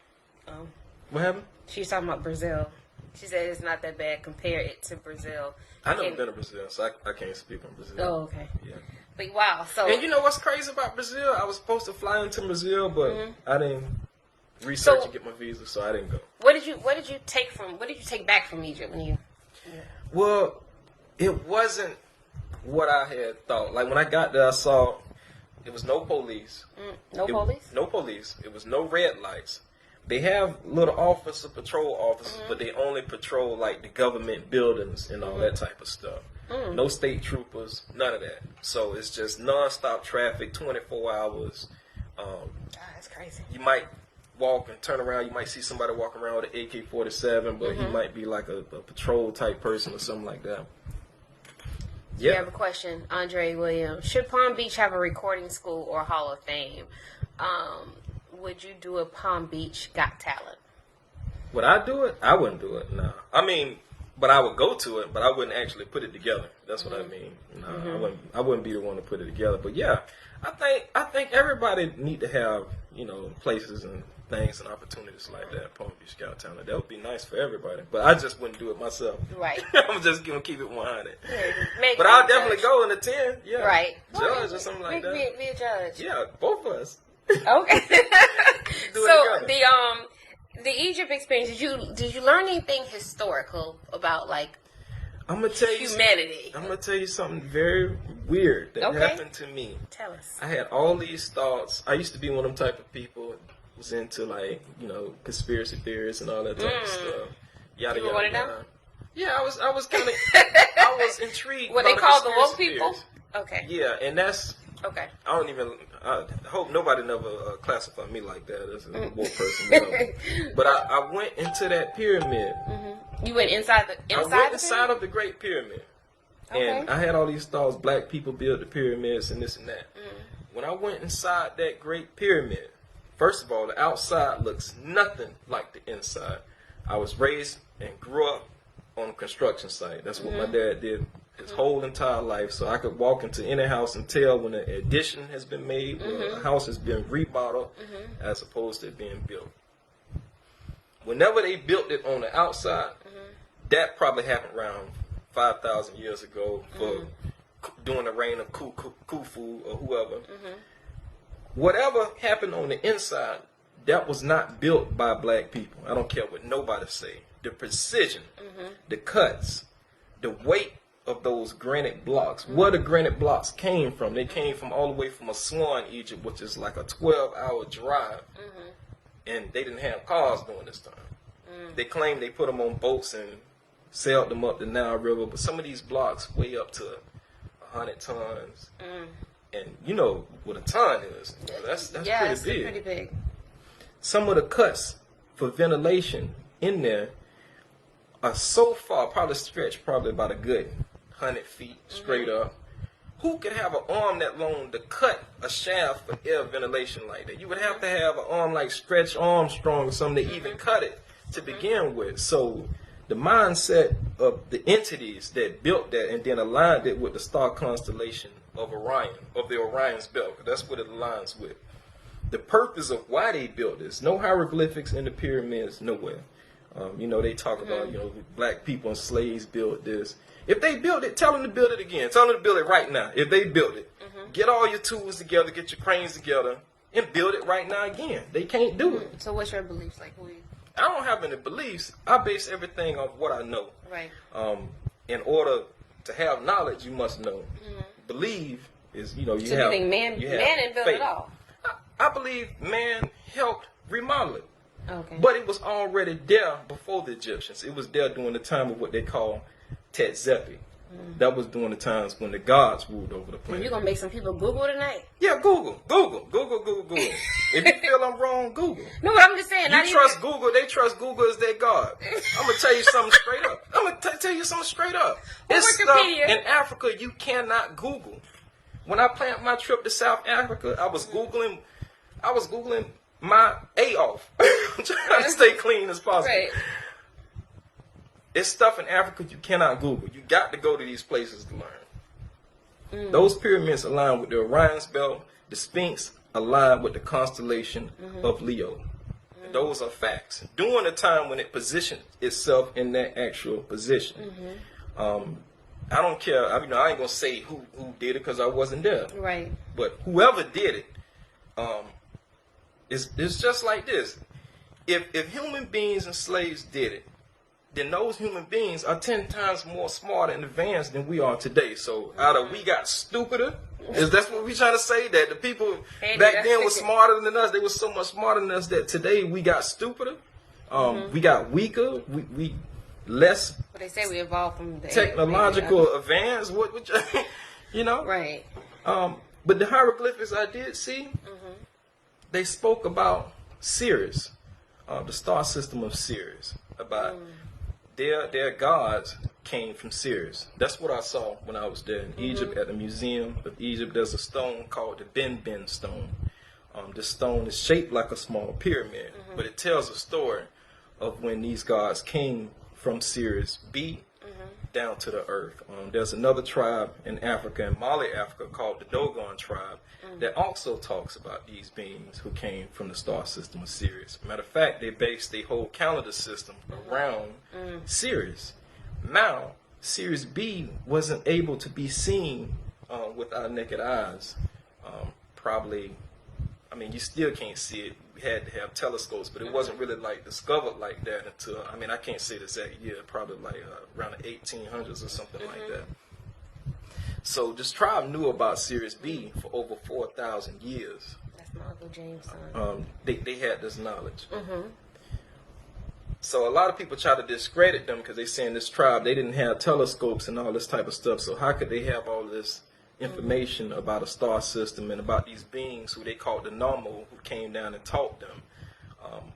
What happened? She's talking about Brazil. She said it's not that bad. Compare it to Brazil. I've never been to Brazil, so I can't speak on Brazil. Oh, okay. Yeah. But wow, so. And you know what's crazy about Brazil? I was supposed to fly into Brazil, but I didn't research and get my visa, so I didn't go. What did you take back from Egypt when you? Yeah. Well, it wasn't what I had thought. Like when I got there, I saw there was no police. No police. It was no red lights. They have little patrol officers, but they only patrol like the government buildings and all that type of stuff. No state troopers, none of that. So it's just nonstop traffic, 24 hours. That's crazy. You might walk and turn around. You might see somebody walking around with an AK-47, but he might be like a patrol type person or something like that. Yeah. You have a question, Andre Williams. Should Palm Beach have a recording school or Hall of Fame? Would you do a Palm Beach Got Talent? Would I do it? I wouldn't do it. No. I mean, but I would go to it, but I wouldn't actually put it together. That's what I mean. No, I wouldn't be the one to put it together. But yeah, I think everybody need to have, places and things and opportunities like that. Palm Beach Got Talent. That would be nice for everybody. But I just wouldn't do it myself. Right. I'm just gonna keep it 100. But I'll definitely go in the 10. Yeah. Right. Judge or something like that. Be a judge. Yeah, both of us. Okay. So the Egypt experience, did you learn anything historical about like I'm gonna tell you humanity? I'm gonna tell you something very weird that happened to me. Tell us. I had all these thoughts. I used to be one of them type of people who was into like conspiracy theories and all that type of stuff. Yada you yada yada. Yeah, I was kind of I was intrigued. What they call the woke people? Okay. Yeah, and that's. Okay. I hope nobody never classify me like that as a woke person. But I went into that pyramid. You went inside of the Great Pyramid. Okay. And I had all these thoughts, black people built the pyramids and this and that. When I went inside that Great Pyramid, first of all, the outside looks nothing like the inside. I was raised and grew up on a construction site. That's what my dad did his whole entire life, so I could walk into any house and tell when an addition has been made, when a house has been remodeled, as opposed to it being built. Whenever they built it on the outside, that probably happened around 5,000 years ago for during the reign of Khufu or whoever. Whatever happened on the inside, that was not built by black people. I don't care what nobody say. The precision, the cuts, the weight of those granite blocks. Where the granite blocks came from. They came from all the way from Aswan, Egypt, which is like a 12-hour drive. And they didn't have cars during this time. They claim they put them on boats and sailed them up the Nile River, but some of these blocks weigh up to 100 tons. And you know what a ton is. That's pretty big. Some of the cuts for ventilation in there are so far, probably stretched about a good 100 feet straight up. who could have an arm that long to cut a shaft for air ventilation like that? You would have to have an arm like Stretch Armstrong or something to even cut it to begin with. So the mindset of the entities that built that and then aligned it with the star constellation of Orion, of the Orion's belt, that's what it aligns with. The purpose of why they built this, no hieroglyphics in the pyramids, nowhere. They talk about, black people and slaves built this. If they built it, tell them to build it again. Tell them to build it right now. If they built it, get all your tools together, get your cranes together, and build it right now again. They can't do it. So what's your beliefs? I don't have any beliefs. I base everything on what I know. Right. In order to have knowledge, you must know. Believe is, you so have. You think man didn't build it all? I believe man helped remodel it. Okay. But it was already there before the Egyptians. It was there during the time of what they call Tetzepi. That was during the times when the gods ruled over the planet. You're going to make some people Google tonight? Yeah, Google. If you feel I'm wrong, Google. No, but I'm just saying. You trust Google, they trust Google as their God. I'm going to tell you something straight up. It's stuff in Africa you cannot Google. When I planned my trip to South Africa, I was Googling my A off. I'm trying to stay clean as possible. Right. It's stuff in Africa you cannot Google. You got to go to these places to learn. Those pyramids align with the Orion's belt. The Sphinx align with the constellation of Leo. And those are facts. During the time when it positioned itself in that actual position. I don't care. I ain't gonna say who did it because I wasn't there. Right. But whoever did it, it's just like this. If human beings and slaves did it, then those human beings are 10 times more smart and advanced than we are today. So either we got stupider, is that's what we trying to say? That the people back then were smarter than us. They were so much smarter than us that today we got stupider. We got weaker. We less. But they say we evolved from the technological advance. What Right. But the hieroglyphics I did see, they spoke about Sirius, the star system of Sirius, about. Their gods came from Sirius. That's what I saw when I was there in Egypt at the Museum of Egypt. There's a stone called the Ben stone. This stone is shaped like a small pyramid, but it tells a story of when these gods came from Sirius B down to the earth. There's another tribe in Africa, in Mali, Africa, called the Dogon tribe that also talks about these beings who came from the star system of Sirius. Matter of fact, they based their whole calendar system around Sirius. Now, Sirius B wasn't able to be seen with our naked eyes. You still can't see it. We had to have telescopes, but it wasn't really discovered like that until, I can't say the exact year, probably around the 1800s or something like that. So this tribe knew about Sirius B for over 4,000 years. That's my Uncle James' son. They had this knowledge. So a lot of people try to discredit them because they say in this tribe they didn't have telescopes and all this type of stuff. So how could they have all this information about a star system and about these beings who they called the Normal, who came down and taught them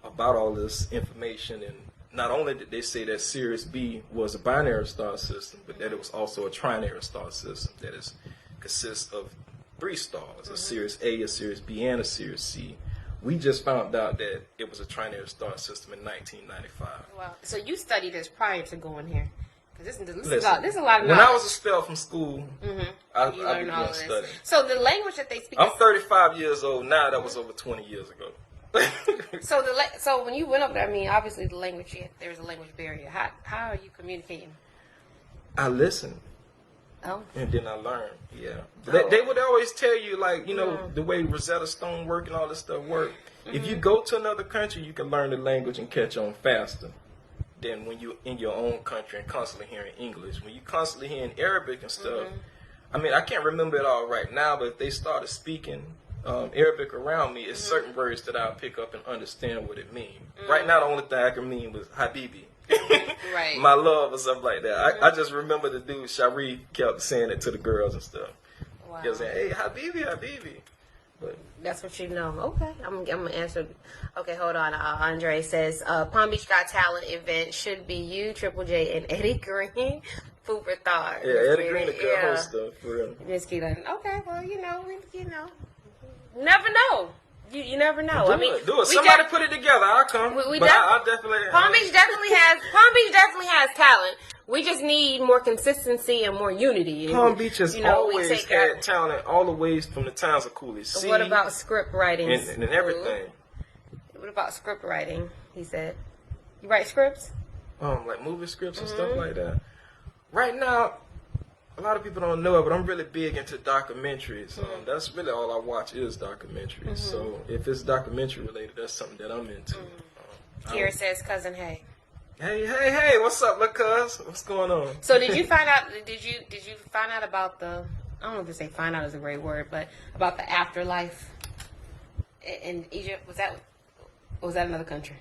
about all this information? And not only did they say that Sirius B was a binary star system, but that it was also a trinary star system that consists of 3 stars, a Sirius A, a Sirius B, and a Sirius C. We just found out that it was a trinary star system in 1995. Wow. So you studied this prior to going here? Because this is a lot of knowledge. When I was expelled from school, I began studying. So the language that they speak... I'm 35 years old now. That was over 20 years ago. So when you went up there, obviously the language, there's a language barrier. How are you communicating? I listened. Oh. And then I learned, They would always tell you, the way Rosetta Stone work and all this stuff work. If you go to another country, you can learn the language and catch on faster than when you're in your own country and constantly hearing English. When you constantly hearing Arabic and stuff, I can't remember it all right now, but if they started speaking Arabic around me, it's certain words that I'll pick up and understand what it means. Right now, the only thing I can mean was Habibi. Right. My love or something like that. I just remember the dude, Sharif, kept saying it to the girls and stuff. Wow. He was saying, hey, Habibi. But that's what you know. Okay, I'm gonna answer. Okay, hold on. Andre says Palm Beach Got Talent event should be you, Triple J, and Eddie Green. Food for thought. Yeah, Eddie Green, the good host stuff for real. Miss Keelan. Okay, well, you know, never know. You never know. Do it. Somebody put it together. I'll come. I definitely. Palm Beach definitely has talent. We just need more consistency and more unity. Palm Beach has always had talent, all the ways from the towns of Coolidge. What about script writing? And everything. What about script writing? He said, you write scripts? Like movie scripts and stuff like that. Right now, a lot of people don't know it, but I'm really big into documentaries. That's really all I watch is documentaries. So if it's documentary related, that's something that I'm into. Kira says, Cousin Hey. Hey, what's up, look, cuz? What's going on? So did you find out, did you find out about the, I don't know if to say find out is a great word, but about the afterlife in Egypt? Was that another country?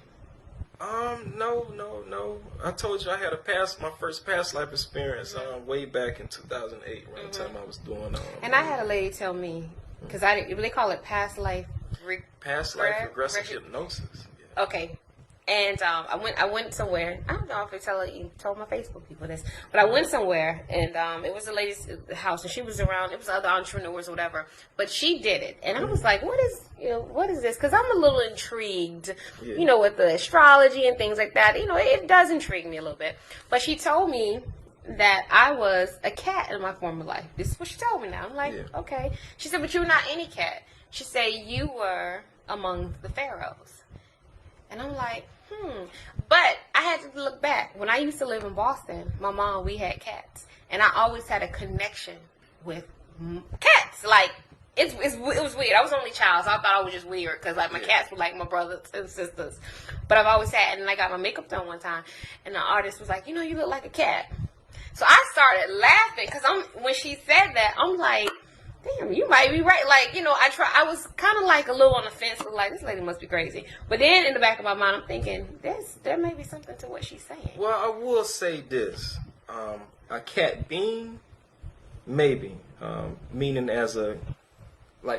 No. I told you I had my first past life experience way back in 2008, around the time I was doing. And I had a lady tell me, because they call it past life regressive hypnosis. Yeah. Okay. And I went somewhere. I don't know if I told my Facebook people this, but I went somewhere, and it was a lady's house, and she was around. It was other entrepreneurs or whatever, but she did it, and I was like, "What is this?" Because I'm a little intrigued, with the astrology and things like that. It does intrigue me a little bit. But she told me that I was a cat in my former life. This is what she told me. Now I'm like, okay. She said, "But you're not any cat." She said, "You were among the pharaohs," and I'm like. But I had to look back. When I used to live in Boston, my mom, we had cats. And I always had a connection with cats. Like, it was weird. I was the only child, so I thought I was just weird. Because, my cats were like my brothers and sisters. But I've always had, and I got my makeup done one time. And the artist was like, you look like a cat. So I started laughing. Because when she said that, I'm like, damn, you might be right. I was kind of like a little on the fence, like, this lady must be crazy. But then in the back of my mind, I'm thinking, there may be something to what she's saying. Well, I will say this. A cat being, maybe, meaning as a,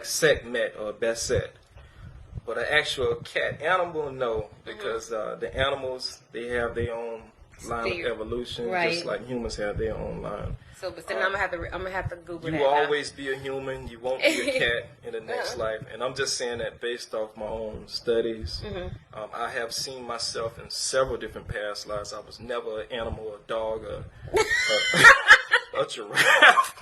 Sekhmet or Beset. But an actual cat animal, no, because the animals, they have their own line of evolution, just like humans have their own line. So, but then I'm gonna have to Google that. You will always be a human. You won't be a cat in the next life. And I'm just saying that based off my own studies. I have seen myself in several different past lives. I was never an animal, a dog, a giraffe.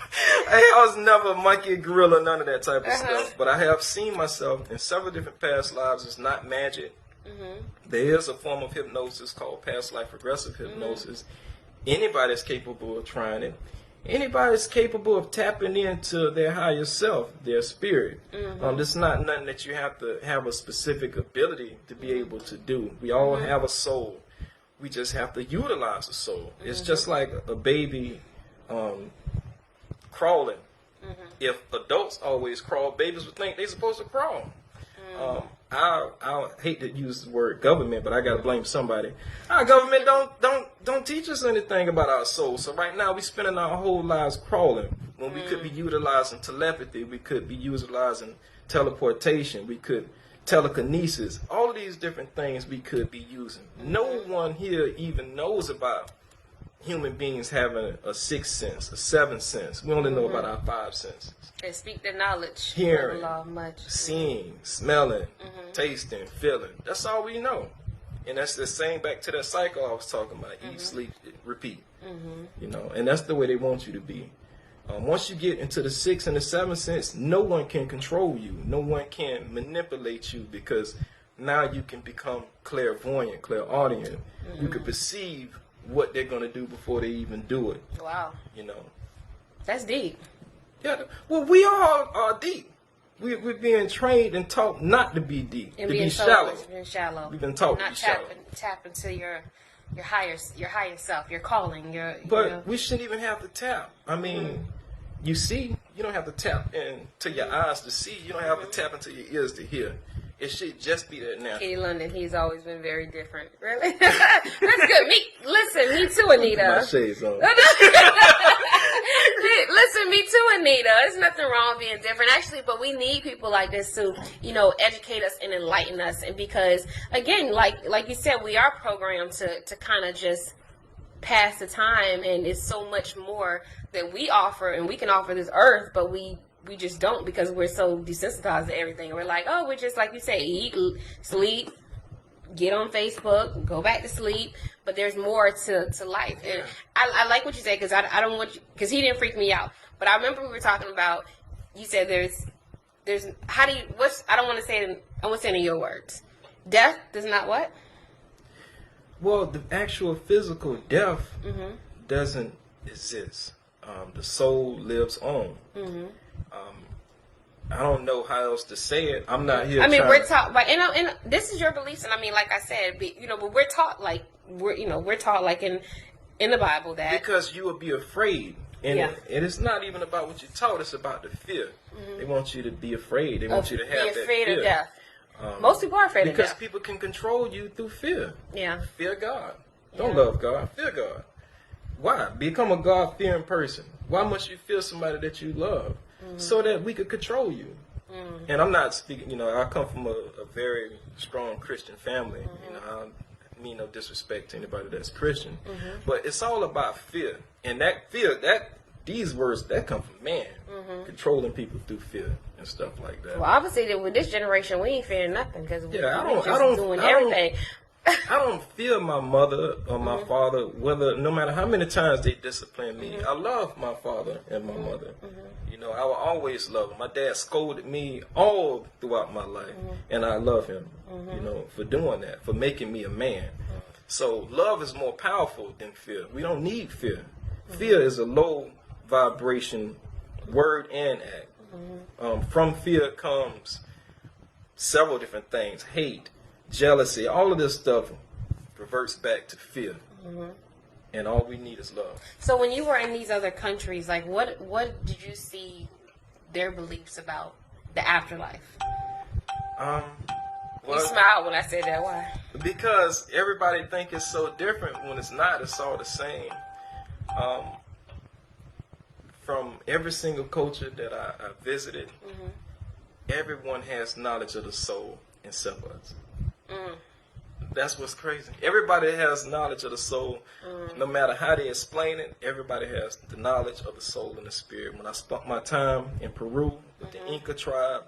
I was never a monkey, a gorilla, none of that type of stuff. But I have seen myself in several different past lives. It's not magic. There is a form of hypnosis called past life regressive hypnosis. Anybody's capable of trying it. Anybody's capable of tapping into their higher self, their spirit. This is not nothing that you have to have a specific ability to be able to do. We all have a soul. We just have to utilize the soul. It's just like a baby crawling. If adults always crawl, babies would think they're supposed to crawl. I hate to use the word government, but I gotta blame somebody. Our government don't teach us anything about our soul. So right now we spending our whole lives crawling when we could be utilizing telepathy, we could be utilizing teleportation, we could telekinesis, all of these different things we could be using. No one here even knows about human beings having a sixth sense, a seventh sense. We only know about our five senses. They speak the knowledge. Hearing, much. seeing, smelling, tasting, feeling. That's all we know. And that's the same back to that cycle I was talking about. Eat, sleep, repeat. And that's the way they want you to be. Once you get into the sixth and the seventh sense, no one can control you. No one can manipulate you because now you can become clairvoyant, clairaudient. You can perceive what they're going to do before they even do it. Wow. That's deep. Yeah. Well, we all are deep. We're being trained and taught not to be deep, and to be shallow. Shallow. We've been taught to be shallow. Tap into your higher self, your calling, But we shouldn't even have to tap. I mean, you see, you don't have to tap into your eyes to see. You don't have to tap into your ears to hear. It should just be that natural. Kitty London, he's always been very different. Really? That's good. Me too, Anita. My shades on. Listen, me too, Anita. There's nothing wrong with being different, actually, but we need people like this to, educate us and enlighten us. And because, again, like you said, we are programmed to kind of just pass the time, and it's so much more that we offer, and we can offer this earth, but we just don't, because we're so desensitized to everything. We're like, oh, we're just, like you say, eat, sleep, get on Facebook, go back to sleep. But there's more to life. And I like what you said, because I don't want you, because he didn't freak me out. But I remember we were talking about, you said there's how do you, I don't want to say it, I want to say it in your words. Death does not what? Well, the actual physical death doesn't exist. The soul lives on. I don't know how else to say it. I'm not here. I mean, we're taught, but and this is your beliefs, and I mean, like I said, but we're taught like we're taught like in the Bible that because you will be afraid, and it's not even about what you're taught. It's about the fear. They want you to be afraid. They want you to have that fear. Be afraid of death. Most people are afraid of death because people can control you through fear. Yeah, fear God. Don't love God. Fear God. Why? Become a God-fearing person. Why must you fear somebody that you love? So that we could control you. And I'm not speaking, I come from a very strong Christian family. I mean no disrespect to anybody that's Christian. But it's all about fear. And that fear, these words, that come from man. Controlling people through fear and stuff like that. Well, obviously, with this generation, we ain't fearing nothing, because we're just doing everything. I don't fear my mother or my father, no matter how many times they discipline me. I love my father and my mother. I will always love them. My dad scolded me all throughout my life, and I love him, for doing that, for making me a man. So love is more powerful than fear. We don't need fear. Fear is a low vibration word and act. From fear comes several different things: hate, jealousy, all of this stuff reverts back to fear. And all we need is love. So when you were in these other countries, like what did you see their beliefs about the afterlife? You smiled when I said that. Why? Because everybody think it's so different when it's not. It's all the same. From every single culture that I visited, everyone has knowledge of the soul except us. That's what's crazy. Everybody has knowledge of the soul. No matter how they explain it, everybody has the knowledge of the soul and the spirit. When I spent my time in Peru with the Inca tribe,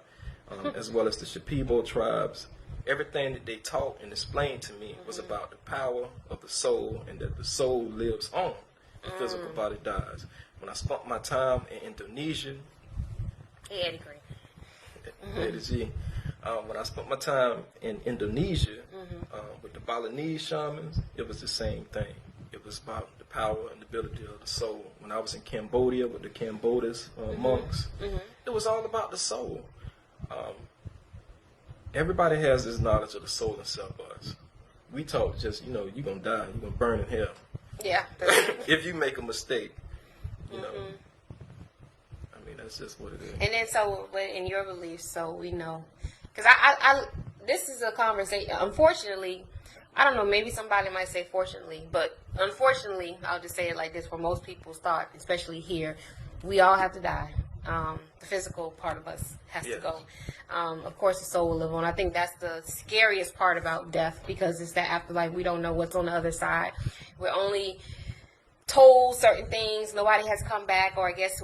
as well as the Shipibo tribes, everything that they taught and explained to me was about the power of the soul, and that the soul lives on. The physical body dies. When I spent my time in Indonesia, when I spent my time in Indonesia with the Balinese shamans, it was the same thing. It was about the power and the ability of the soul. When I was in Cambodia with the Cambodis monks, it was all about the soul. Everybody has this knowledge of the soul except us. We talk just, you're going to die, you're going to burn in hell. Yeah. If you make a mistake, that's just what it is. And then, so in your beliefs, so we know, because I this is a conversation. Unfortunately, I don't know. Maybe somebody might say fortunately, but unfortunately, I'll just say it like this: for most people's thought, especially here, we all have to die. The physical part of us has to go. Of course, the soul will live on. I think that's the scariest part about death, because it's that afterlife. We don't know what's on the other side. We're only told certain things. Nobody has come back, or I guess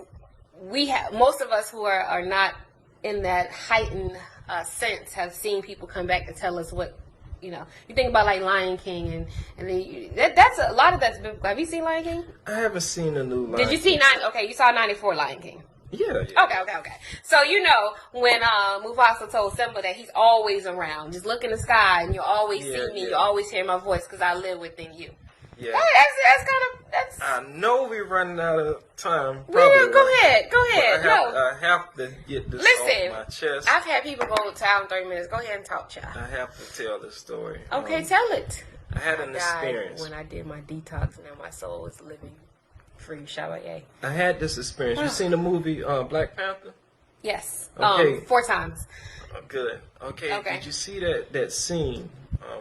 most of us who are not in that heightened sense have seen people come back to tell us what, you think about like Lion King, and then that's a lot of that's been. Have you seen Lion King? I haven't seen the new Lion King. Did you see you saw 94 Lion King? Yeah. Okay. So when Mufasa told Simba that he's always around, just look in the sky and you'll always see me, you'll always hear my voice because I live within you. Yeah. That's I know we're running out of time. Yeah, go ahead. I have to get this off my chest. I've had people go out in 30 minutes. Go ahead and talk, child. I have to tell this story. Okay, tell it. I had an experience. When I did my detox, and now my soul is living free. Shabbat. I had this experience. You seen the movie Black Panther? Yes. Okay. 4 times. Good. Okay. Did you see that scene?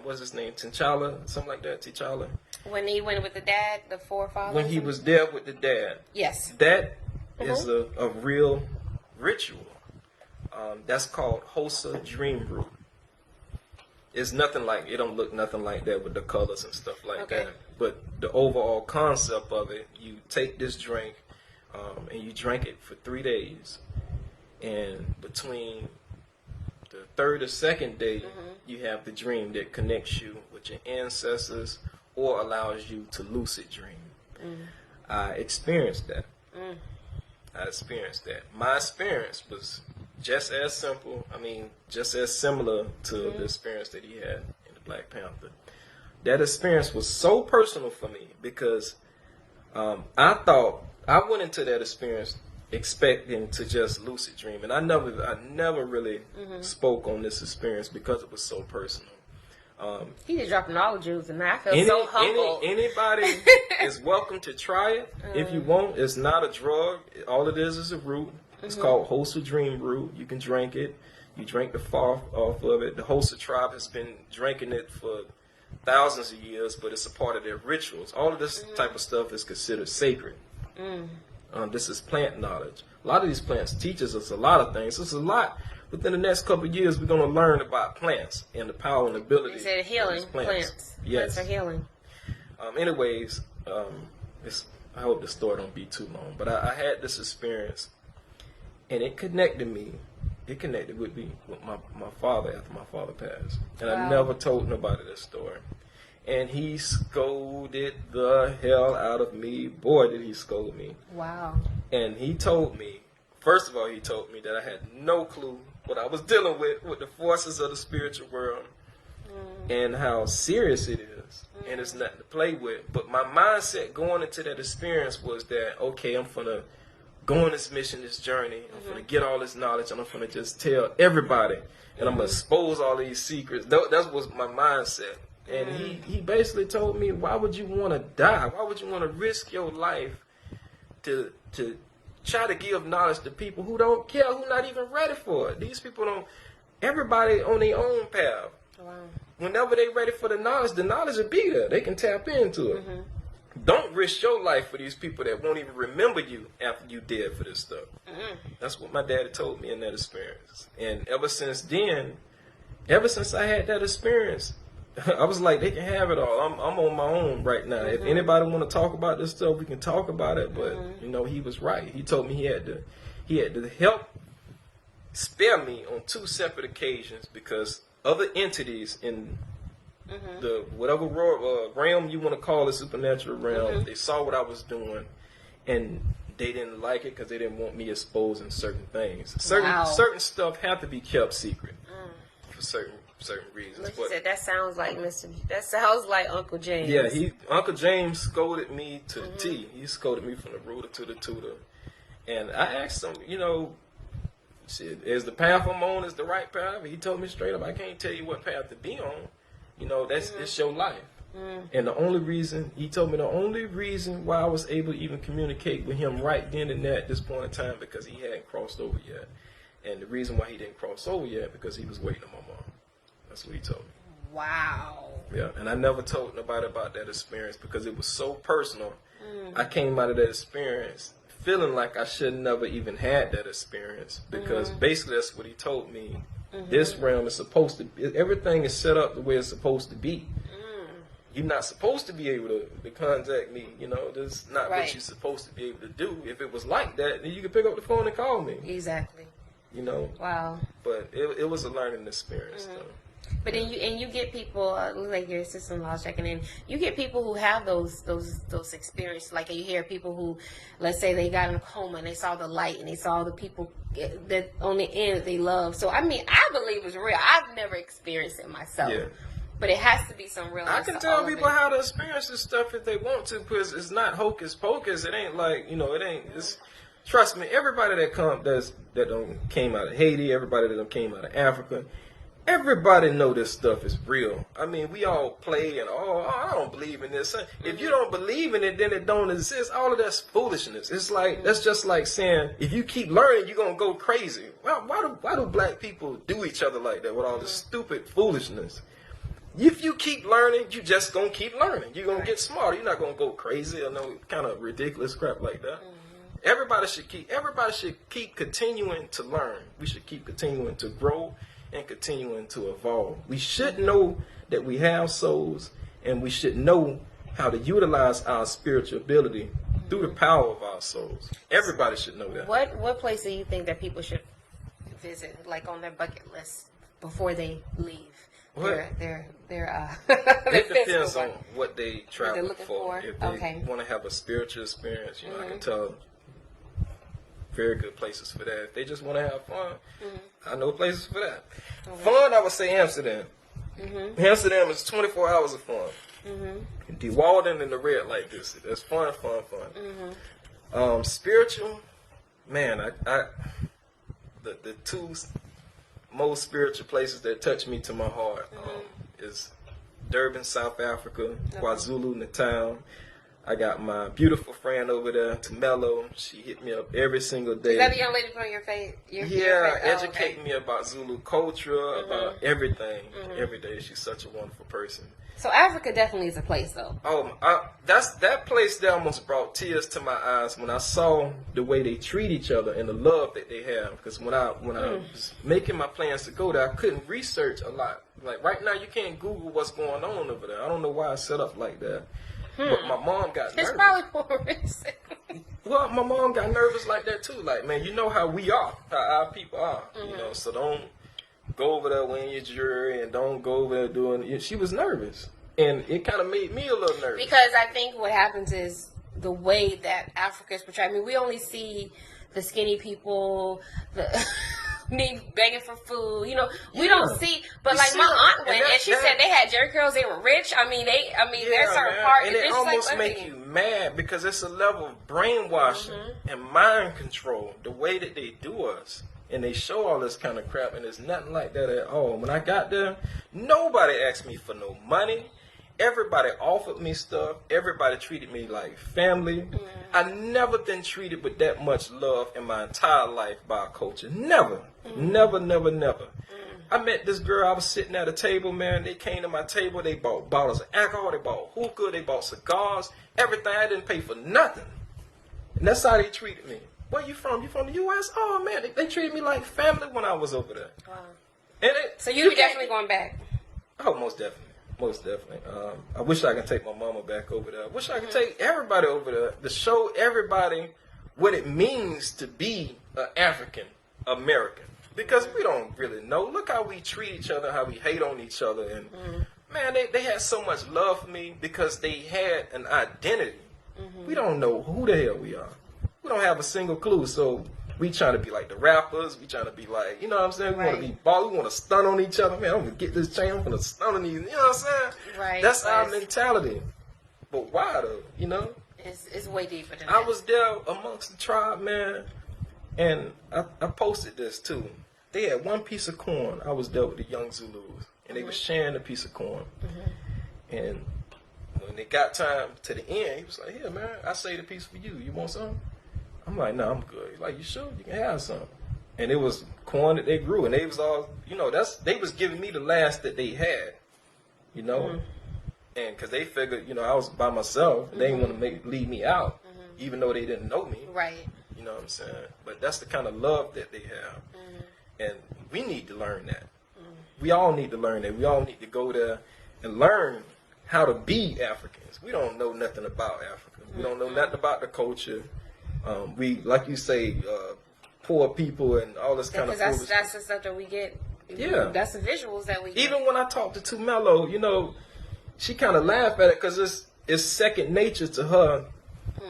What's his name? T'Challa? Something like that? T'Challa? When he went with the dad, the forefather? When he was there with the dad. Yes. That is a real ritual. That's called Hosa Dream Brew. It's nothing like, it don't look nothing like that with the colors and stuff like that. But the overall concept of it, you take this drink and you drink it for 3 days. And between the third or second day, you have the dream that connects you with your ancestors or allows you to lucid dream. I experienced that. My experience was just as simple, just as similar to the experience that he had in the Black Panther. That experience was so personal for me because I went into that experience expecting to just lucid dream, and I never really spoke on this experience because it was so personal. He just dropping all the jewels, and I feel so humble. Anybody is welcome to try it if you want. It's not a drug. All it is a root. It's called Hosa Dream Brew. You can drink it. You drink the far off of it. The Hosa tribe has been drinking it for thousands of years, but it's a part of their rituals. All of this type of stuff is considered sacred. This is plant knowledge. A lot of these plants teaches us a lot of things. There's a lot. Within the next couple of years, we're going to learn about plants and the power and ability. They said healing plants. Yes. Plants are healing. Anyways, I hope the story don't be too long. But I had this experience, and it connected me. It connected with me with my father after my father passed. And I never told nobody this story. And he scolded the hell out of me. Boy, did he scold me. Wow. And he told me, first of all, he told me that I had no clue what I was dealing with the forces of the spiritual world and how serious it is. And it's nothing to play with. But my mindset going into that experience was that, okay, I'm going to go on this mission, this journey. I'm going to get all this knowledge, and I'm going to just tell everybody. And I'm going to expose all these secrets. That was my mindset. And he basically told me, why would you want to die? Why would you want to risk your life to try to give knowledge to people who don't care, who not even ready for it? These people don't, everybody on their own path. Wow. Whenever they ready for the knowledge will be there. They can tap into it. Don't risk your life for these people that won't even remember you after you dead for this stuff. That's what my daddy told me in that experience. And ever since then, ever since I had that experience, I was like, they can have it all. I'm on my own right now. If anybody want to talk about this stuff, we can talk about it. But he was right. He told me he had to help spare me on 2 separate occasions because other entities in the whatever realm you want to call it, supernatural realm, they saw what I was doing, and they didn't like it because they didn't want me exposing certain things. Certain stuff have to be kept secret for certain reasons. Like you said, that sounds like Uncle James. Yeah, Uncle James scolded me to the T. He scolded me from the rooter to the tutor. And I asked him, is the path I'm on is the right path? He told me straight up, I can't tell you what path to be on. It's your life. And the only reason why I was able to even communicate with him right then and there at this point in time, because he hadn't crossed over yet. And the reason why he didn't cross over yet, because he was waiting on my mom. That's what he told me. Wow. Yeah, and I never told nobody about that experience because it was so personal. I came out of that experience feeling like I should never even had that experience because basically that's what he told me. This realm is supposed to, everything is set up the way it's supposed to be. You're not supposed to be able to contact me. This is not what you're supposed to be able to do. If it was like that, then you could pick up the phone and call me. Exactly. Wow. But it was a learning experience, though. But then you get people like your sister-in-law checking in. You get people who have those experiences. Like you hear people who, let's say they got in a coma and they saw the light and they saw the people that on the end that they love. So I believe it's real. I've never experienced it myself. Yeah. But it has to be some real. I can tell people how to experience this stuff if they want to, because it's not hocus pocus. It ain't like it ain't. It's, trust me, everybody that came out of Haiti, everybody that came out of Africa. Everybody know this stuff is real. We all play and I don't believe in this. If you don't believe in it, then it don't exist. All of that's foolishness. It's like that's just like saying if you keep learning, you're gonna go crazy. Well, why do black people do each other like that with all this stupid foolishness? If you keep learning, you just gonna keep learning. You're gonna get smarter. You're not gonna go crazy or no kind of ridiculous crap like that. Everybody should keep continuing to learn. We should keep continuing to grow and continuing to evolve. We should know that we have souls, and we should know how to utilize our spiritual ability through the power of our souls. Everybody should know that. What place do you think that people should visit, like on their bucket list, before they leave? Their it depends on what they travel for. If they want to have a spiritual experience, you know, I can tell very good places for that. If they just want to have fun, I know places for that. Fun, I would say Amsterdam. Amsterdam is 24 hours of fun. The Walden and the Red Light District. That's fun. Spiritual, man, the two most spiritual places that touch me to my heart is Durban, South Africa, KwaZulu Natal. I got my beautiful friend over there, Tumelo. She hit me up every single day. Is that the young lady put on your face? Educating me about Zulu culture, about everything. Every day, she's such a wonderful person. So Africa definitely is a place, though. That place that almost brought tears to my eyes when I saw the way they treat each other and the love that they have. Because when I was making my plans to go there, I couldn't research a lot. Like right now, you can't Google what's going on over there. I don't know why it's set up like that. But my mom got nervous. It's probably for a reason. Well, my mom got nervous like that too. Like, man, you know how we are, how our people are. You know, so don't go over there wearing your jewelry and don't go over there doing. She was nervous, and it kind of made me a little nervous. Because I think what happens is the way that Africa is portrayed. I mean, we only see the skinny people, the me begging for food. You know, we don't see. But like my aunt went, and she said they had jerry curls. They were rich. I mean, there's certain parts. And it almost make you mad because it's a level of brainwashing and mind control. The way that they do us. And they show all this kind of crap, and it's nothing like that at all. When I got there, nobody asked me for no money. Everybody offered me stuff. Everybody treated me like family. I've never been treated with that much love in my entire life by a culture. Never. Never. I met this girl. I was sitting at a table, man. They came to my table. They bought bottles of alcohol. They bought hookah. They bought cigars. Everything. I didn't pay for nothing. And that's how they treated me. Where you from? You from the U.S.? Oh, man, they treated me like family when I was over there. Wow. And so you be definitely going back? Oh, most definitely. Most definitely. I wish I could take my mama back over there. I wish I could take everybody over there to show everybody what it means to be an African American. Because we don't really know. Look how we treat each other, how we hate on each other. And, man, they had so much love for me because they had an identity. We don't know who the hell we are. We don't have a single clue, so we trying to be like the rappers. We trying to be like, you know what I'm saying? We want to be ball. We want to stun on each other. Man, I'm going to get this chain. I'm going to stun on these. You know what I'm saying? Right. That's our mentality. But why, though? You know? It's way deeper than that. I was there amongst the tribe, man, and I posted this, too. They had one piece of corn. I was there with the young Zulus, and they were sharing a piece of corn. And when it got time to the end, he was like, here, man, I saved a piece for you. You want some? I'm like, no, I'm good. He's like, you sure? You can have some. And it was corn that they grew, and they was all, you know, they was giving me the last that they had, you know, and because they figured, you know, I was by myself. They didn't want to leave me out, even though they didn't know me. Right. You know what I'm saying? But that's the kind of love that they have, and we need to learn that. We all need to learn that. We all need to go there and learn how to be Africans. We don't know nothing about Africa. We don't know nothing about the culture. We, like you say, poor people and all this kind of stuff. Because that's the stuff that we get. Yeah. That's the visuals that we get. Even when I talked to Tumelo, you know, she kind of laughed at it because it's second nature to her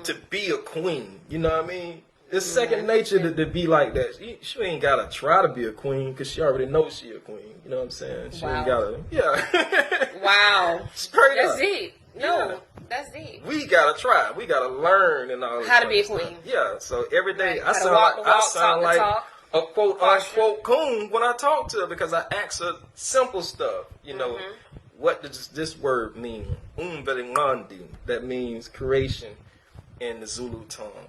to be a queen. You know what I mean? It's second nature to be like that. She ain't got to try to be a queen because she already knows she a queen. You know what I'm saying? She ain't got to, Wow. Straight that's up. Deep. No, that's deep. We got to try. We got to learn and all how to be a queen. Yeah, so every day I sound like a quote-unquote coon when I talk to her because I ask her simple stuff. You know, what does this word mean? Umbelingandi. That means creation in the Zulu tongue.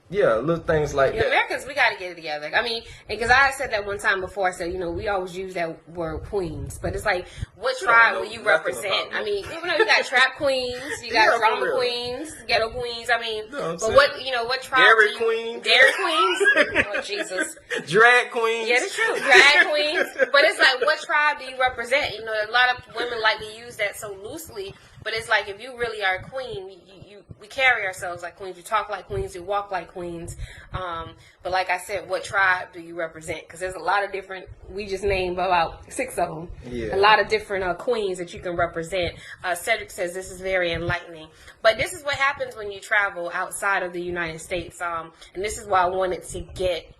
Yeah, little things like that. Americans, we got to get it together. I mean, because I said that one time before. I said, we always use that word queens, but it's like, what tribe will you represent? I mean, you got trap queens, you got drama queens, ghetto queens. I mean, but what tribe? Dairy queens. Dairy queens. Oh Jesus. Drag queens. Yeah, that's true. Drag queens. But it's like, what tribe do you represent? A lot of women like to use that so loosely. But it's like, if you really are a queen, we carry ourselves like queens. You talk like queens. You walk like queens. But like I said, what tribe do you represent? Because there's a lot of different. We just named about 6 of them. Yeah. A lot of different queens that you can represent. Cedric says this is very enlightening. But this is what happens when you travel outside of the United States. And this is why I wanted to get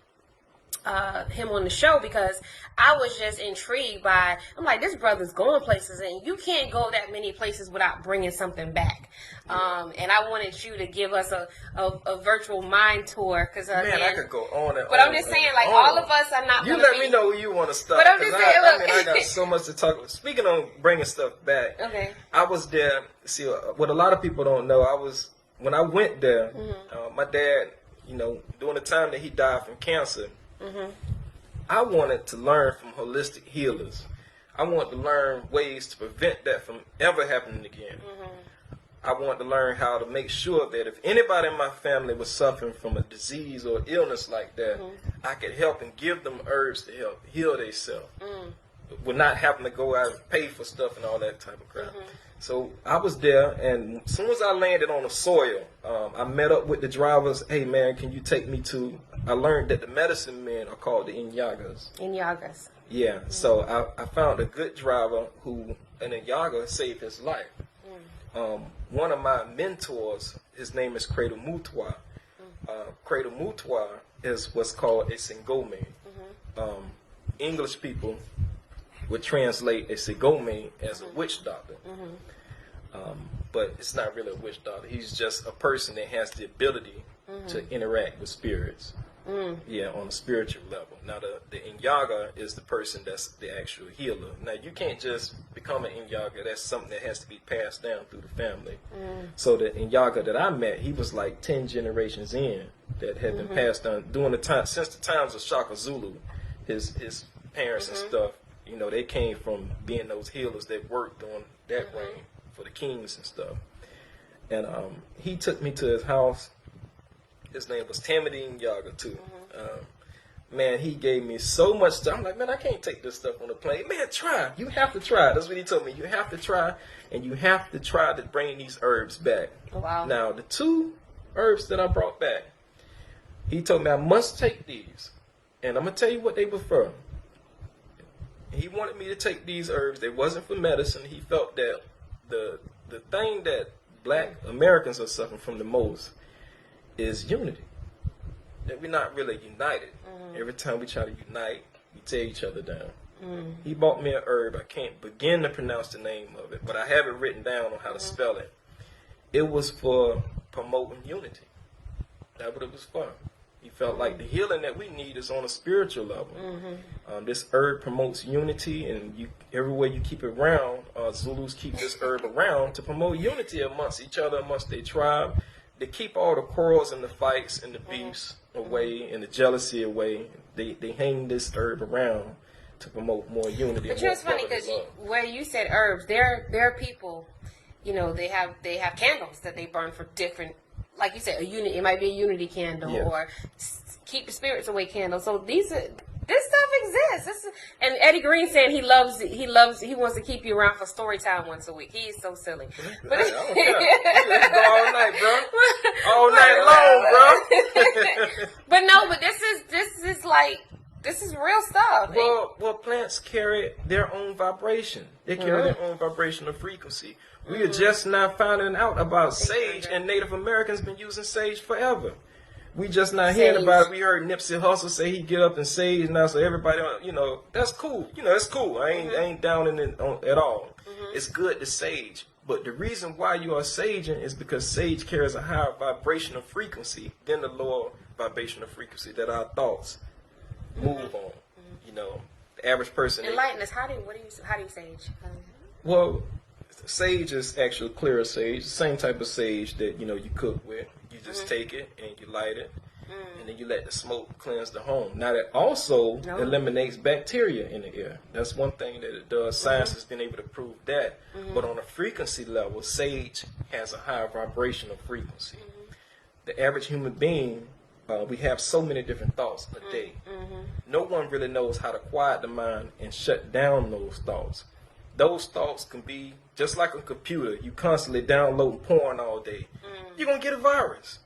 him on the show, because I was just intrigued by, I'm like, this brother's going places, and you can't go that many places without bringing something back. And I wanted you to give us a virtual mind tour, because I could go on and but on. I'm just saying, like, all of us are not. You let me know where you want to start. But I'm just saying, I got so much to talk about. Speaking on bringing stuff back, okay. I was there. See, what a lot of people don't know, when I went there, my dad, during the time that he died from cancer. Mm-hmm. I wanted to learn from holistic healers. I wanted to learn ways to prevent that from ever happening again. Mm-hmm. I wanted to learn how to make sure that if anybody in my family was suffering from a disease or illness like that, I could help and give them herbs to help heal themselves. With not having to go out and pay for stuff and all that type of crap. So I was there, and as soon as I landed on the soil, I met up with the drivers. Hey man, can you take me to? I learned that the medicine men are called the Inyagas. Inyagas. Yeah. So I found a good driver who an Inyaga saved his life. One of my mentors, his name is Cradle Mutwa. Cradle Mutwa is what's called a Singome. English people would translate a Sigome as a witch doctor. But it's not really a witch doctor. He's just a person that has the ability to interact with spirits. Yeah, on a spiritual level. Now, the Inyaga is the person that's the actual healer. Now, you can't just become an Inyaga. That's something that has to be passed down through the family. So the Inyaga that I met, he was like 10 generations in that had been passed down during the time, since the times of Shaka Zulu. His parents and stuff, they came from being those healers that worked on that reign for the kings and stuff. And he took me to his house. His name was Tamadine Yaga too. Man, he gave me so much stuff. I'm like, man, I can't take this stuff on the plane. Man, try. You have to try. That's what he told me. You have to try, and you have to try to bring these herbs back. Wow. Now, the 2 herbs that I brought back, he told me I must take these, and I'm gonna tell you what they were for. He wanted me to take these herbs. They wasn't for medicine. He felt that the thing that Black Americans are suffering from the most is unity. That we're not really united. Every time we try to unite, we tear each other down. He bought me an herb. I can't begin to pronounce the name of it, but I have it written down on how to spell it. It was for promoting unity. That's what it was for. He felt like the healing that we need is on a spiritual level. This herb promotes unity, and everywhere you keep it around, Zulus keep this herb around to promote unity amongst each other, amongst their tribe. They keep all the quarrels and the fights and the beefs away and the jealousy away. They hang this herb around to promote more unity. But it's funny because where you said herbs, there are people, they have candles that they burn for different, like you said, a unit. It might be a unity candle or keep the spirits away candle. So this stuff exists. And Eddie Green saying he wants to keep you around for story time once a week. He is so silly. But I don't care. Let's go all night, bro. All night long, bro. but this is real stuff. Well, plants carry their own vibration. They carry their own vibrational frequency. We are just now finding out about sage, and Native Americans been using sage forever. We just not hearing about it. We heard Nipsey Hussle say he get up and sage now, so everybody, that's cool. It's cool. I ain't down in it at all. It's good to sage, but the reason why you are saging is because sage carries a higher vibrational frequency than the lower vibrational frequency that our thoughts move on. The average person. Enlighten us. How do you sage? Well, sage is actually clear sage, the same type of sage that you cook with. You just take it and you light it, and then you let the smoke cleanse the home. Now that also eliminates bacteria in the air. That's one thing that it does. Science has been able to prove that. But on a frequency level, sage has a higher vibrational frequency. The average human being, we have so many different thoughts a day. No one really knows how to quiet the mind and shut down those thoughts. Those thoughts can be just like a computer. You constantly downloading porn all day. You're going to get a virus.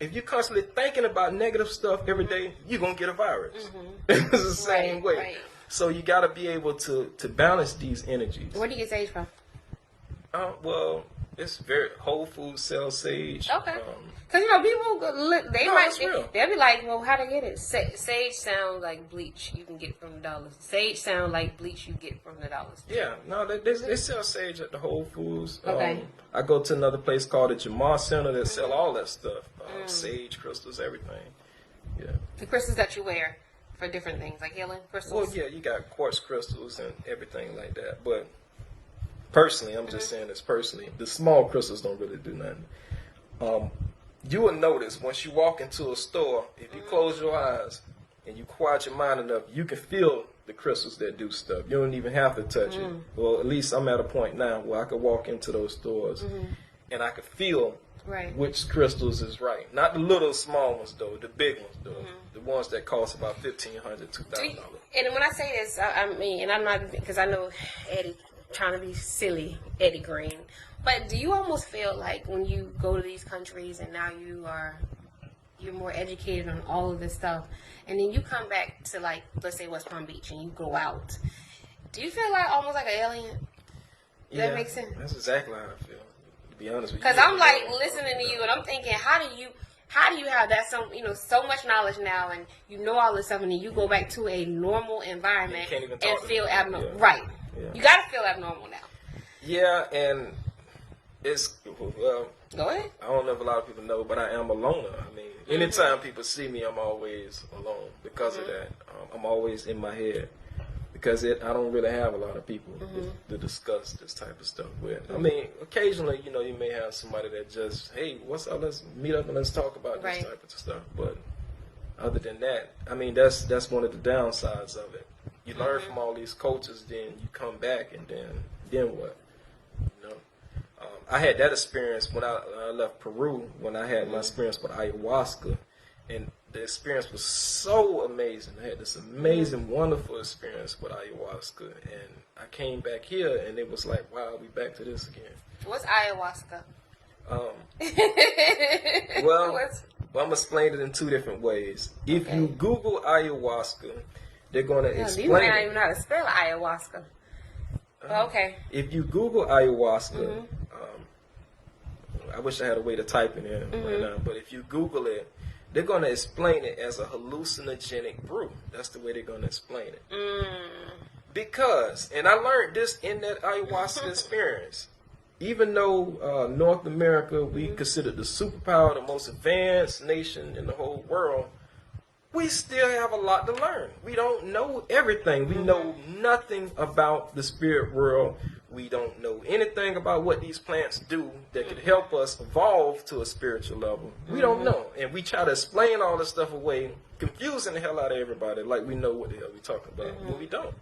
If you're constantly thinking about negative stuff every day, you're going to get a virus. It's the same way. Right. So you got to be able to balance these energies. Where do you get sage from? Well, it's very Whole Foods sell sage. Okay. Because, people, they'll be like, well, how to get it? Sage sounds like bleach you can get from the dollars. Sage sounds like bleach you get from the dollars. Yeah, no, they sell sage at the Whole Foods. Okay. I go to another place called the Jamar Center that sell all that stuff. Sage, crystals, everything. Yeah. The crystals that you wear for different things, like healing crystals? Well, yeah, you got quartz crystals and everything like that. But personally, I'm just saying this personally, the small crystals don't really do nothing. You will notice once you walk into a store, if you close your eyes and you quiet your mind enough, you can feel the crystals that do stuff. You don't even have to touch it. Well, at least I'm at a point now where I could walk into those stores and I could feel which crystals is right. Not the little small ones though, the big ones though. The ones that cost about $1,500, $2,000. And when I say this, I mean, and I'm not, because I know Eddie trying to be silly, Eddie Green. But do you almost feel like when you go to these countries and now you're more educated on all of this stuff, and then you come back to, like, let's say West Palm Beach and you go out, do you feel like almost like an alien? Does that make sense? That's exactly how I feel, to be honest with you. Because I'm like listening to you and I'm thinking, how do you have that so much knowledge now, and you know all this stuff, and then you go back to a normal environment and feel abnormal? Right. Yeah. You got to feel abnormal now. Yeah, and it's, well, go ahead. I don't know if a lot of people know, but I am a loner. I mean, anytime people see me, I'm always alone because of that. I'm always in my head because I don't really have a lot of people to discuss this type of stuff with. I mean, occasionally, you may have somebody that just, hey, what's up? Let's meet up and let's talk about this type of stuff. But other than that, I mean, that's one of the downsides of it. You learn from all these cultures, then you come back, and then what? I had that experience when I left Peru, when I had my experience with ayahuasca, and the experience was so amazing. I had this amazing, wonderful experience with ayahuasca, and I came back here, and it was like, wow, we back to this again. What's ayahuasca? Well, I'm going to explain it in two different ways. If you Google ayahuasca, they're going to explain it. You may not even know how to spell ayahuasca. Okay. If you Google ayahuasca, I wish I had a way to type it in right now, but if you Google it, they're going to explain it as a hallucinogenic brew. That's the way they're going to explain it. Because, and I learned this in that ayahuasca experience, even though North America, we consider the superpower, the most advanced nation in the whole world, we still have a lot to learn. We don't know everything. We know nothing about the spirit world. We don't know anything about what these plants do that could help us evolve to a spiritual level. We don't know. And we try to explain all this stuff away, confusing the hell out of everybody, like we know what the hell we're talking about, but we don't.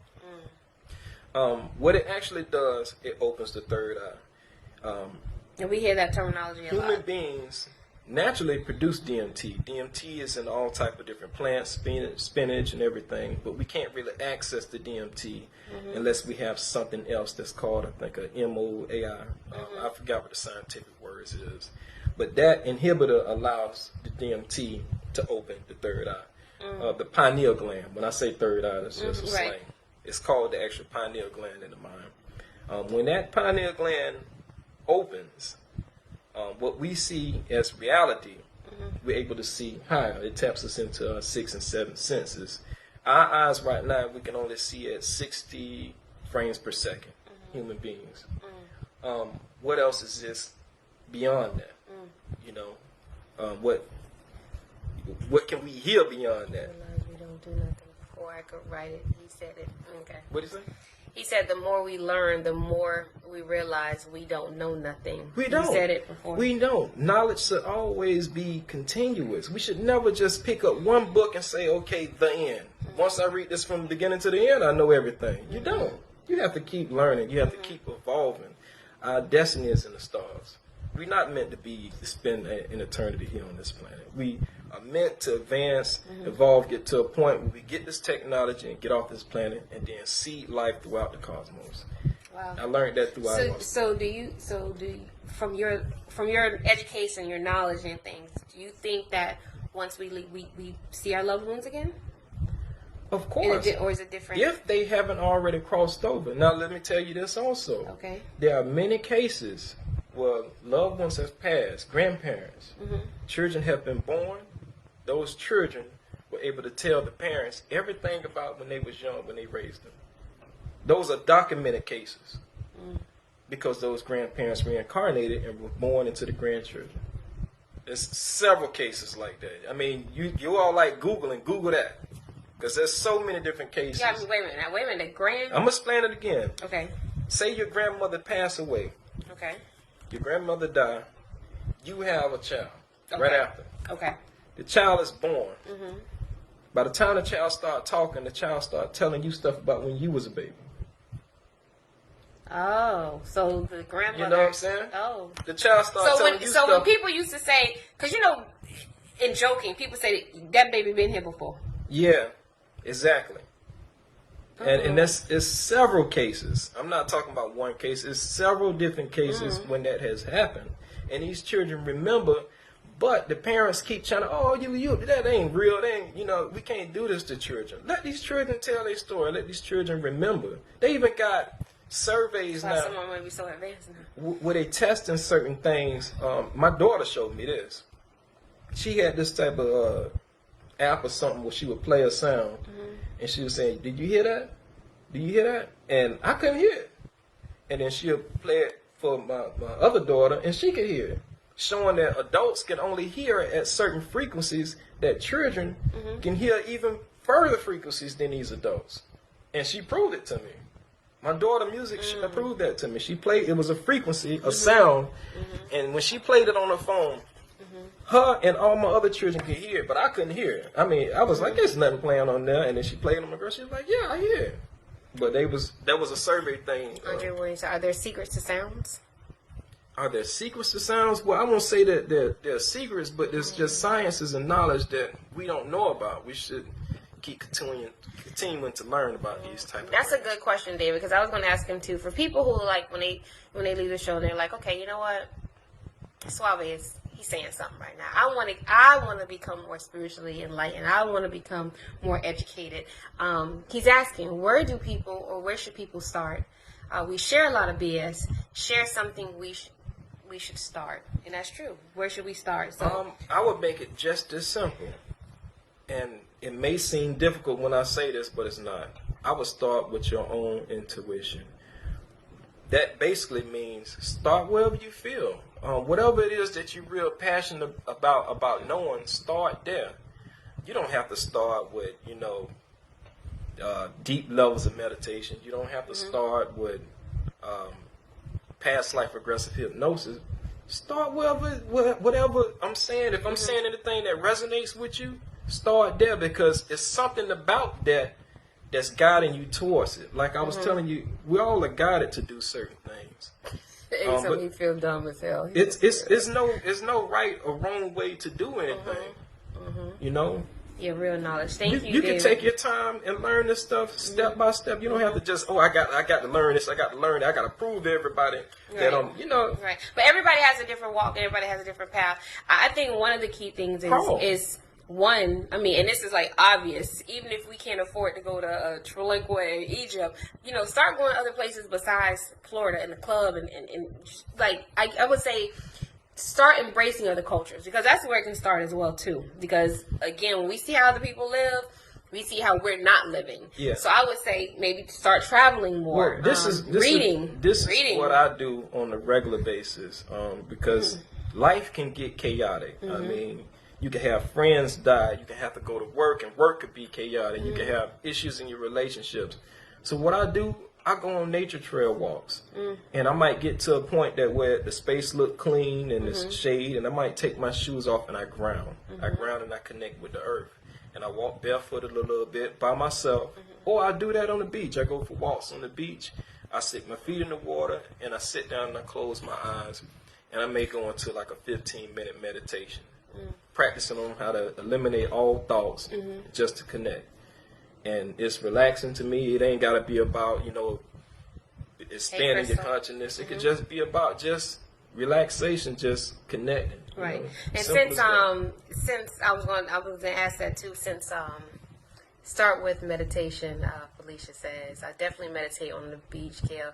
What it actually does, it opens the third eye. And we hear that terminology a lot. Human beings naturally produce DMT. DMT is in all type of different plants, spinach and everything, but we can't really access the DMT unless we have something else that's called, I think, a MOAI. I forgot what the scientific words is. But that inhibitor allows the DMT to open the third eye. The pineal gland. When I say third eye, that's just a slang. It's called the actual pineal gland in the mind. When that pineal gland opens, what we see as reality, we're able to see higher. It taps us into our 6th and 7th senses. Our eyes right now, we can only see at 60 frames per second, human beings. What else exists beyond that? What can we hear beyond that? We don't do nothing before I could write it. He said it. Okay. What did he say? He said the more we learn, the more we realize we don't know nothing. We don't. You said it before. We don't. Knowledge should always be continuous. We should never just pick up one book and say, okay, the end. Once I read this from the beginning to the end, I know everything. You don't. You have to keep learning. You have to keep evolving. Our destiny is in the stars. We're not meant to spend an eternity here on this planet. We are meant to advance, evolve, get to a point where we get this technology and get off this planet and then seed life throughout the cosmos. Wow. I learned that throughout. So do you from your education, your knowledge and things, do you think that once we leave, we see our loved ones again? Of course. Or is it different? If they haven't already crossed over. Now, let me tell you this also. Okay. There are many cases where loved ones have passed, grandparents, children have been born. Those children were able to tell the parents everything about when they was young, when they raised them. Those are documented cases because those grandparents reincarnated and were born into the grandchildren. There's several cases like that. I mean, you all like Google that. Because there's so many different cases. Yeah, wait a minute. I'm going to explain it again. Okay. Say your grandmother passed away. Okay. Your grandmother died. You have a child right after. Okay. The child is born. By the time the child start talking, the child start telling you stuff about when you was a baby. Oh, so the grandmother. You know what I'm saying? Oh. The child starts telling you stuff. So when people used to say, because in joking, people say that baby been here before. Yeah, exactly. And it's several cases. I'm not talking about one case. It's several different cases when that has happened. And these children remember, but the parents keep trying to, that ain't real. That ain't, we can't do this to children. Let these children tell their story. Let these children remember. They even got surveys now. Someone might be so advanced now. Where they testing certain things. My daughter showed me this. She had this type of app or something where she would play a sound. And she was saying, did you hear that? Do you hear that? And I couldn't hear it. And then she'll play it for my other daughter, and she could hear it. Showing that adults can only hear it at certain frequencies that children can hear even further frequencies than these adults. And she proved it to me. My daughter music, she proved that to me. She played, it was a frequency, a sound, and when she played it on her phone, her and all my other children could hear it, but I couldn't hear it. I mean, I was like, there's nothing playing on there. And then she played it on my girl. She was like, yeah, I hear it. But that was a survey thing. Are there secrets to sounds? Are there secrets to sounds? Well, I won't say that there are secrets, but there's just sciences and knowledge that we don't know about. We should keep continuing to learn about these type of That's things. a good question, David, because I was going to ask him too. For people who like when they leave the show, they're like, okay, you know what? Suave he's saying something right now. I want to become more spiritually enlightened. I want to become more educated. He's asking, where should people start? We share a lot of BS. Share something we should start, and that's true. Where should we start? So I would make it just as simple, and it may seem difficult when I say this, but it's not. I would start with your own intuition. That basically means start wherever you feel. Whatever it is that you're real passionate about knowing, start there. You don't have to start with, deep levels of meditation. You don't have to start with past life regressive hypnosis. Start whatever I'm saying. If I'm saying anything that resonates with you, start there, because it's something about that that's guiding you towards it. Like I was telling you, we all are guided to do certain things. so we feel dumb as hell. It's no right or wrong way to do anything. Yeah, real knowledge. Thank you. You can take your time and learn this stuff step by step. You don't have to just I got to learn this. I got to learn it. I got to prove to everybody that I'm Right. But everybody has a different walk. Everybody has a different path. I think one of the key things is one, and this is like obvious, even if we can't afford to go to Trinidad, Egypt, start going to other places besides Florida and the club and like, I would say start embracing other cultures, because that's where it can start as well too. Because again, when we see how other people live, we see how we're not living. Yeah. So I would say maybe start traveling more. Well, this is what I do on a regular basis, because life can get chaotic. I mean, you can have friends die. You can have to go to work, and work could be chaotic. You can have issues in your relationships. So what I do, I go on nature trail walks, and I might get to a point that where the space look clean and it's shade, and I might take my shoes off and I ground. I ground and I connect with the earth, and I walk barefooted a little bit by myself, or I do that on the beach. I go for walks on the beach. I stick my feet in the water, and I sit down and I close my eyes, and I may go into like a 15-minute meditation, practicing on how to eliminate all thoughts just to connect. And it's relaxing to me. It ain't got to be about, expanding your consciousness. It could just be about just relaxation, just connecting. Right. And since I was going to ask that too, start with meditation, Felicia says. I definitely meditate on the beach, Kel.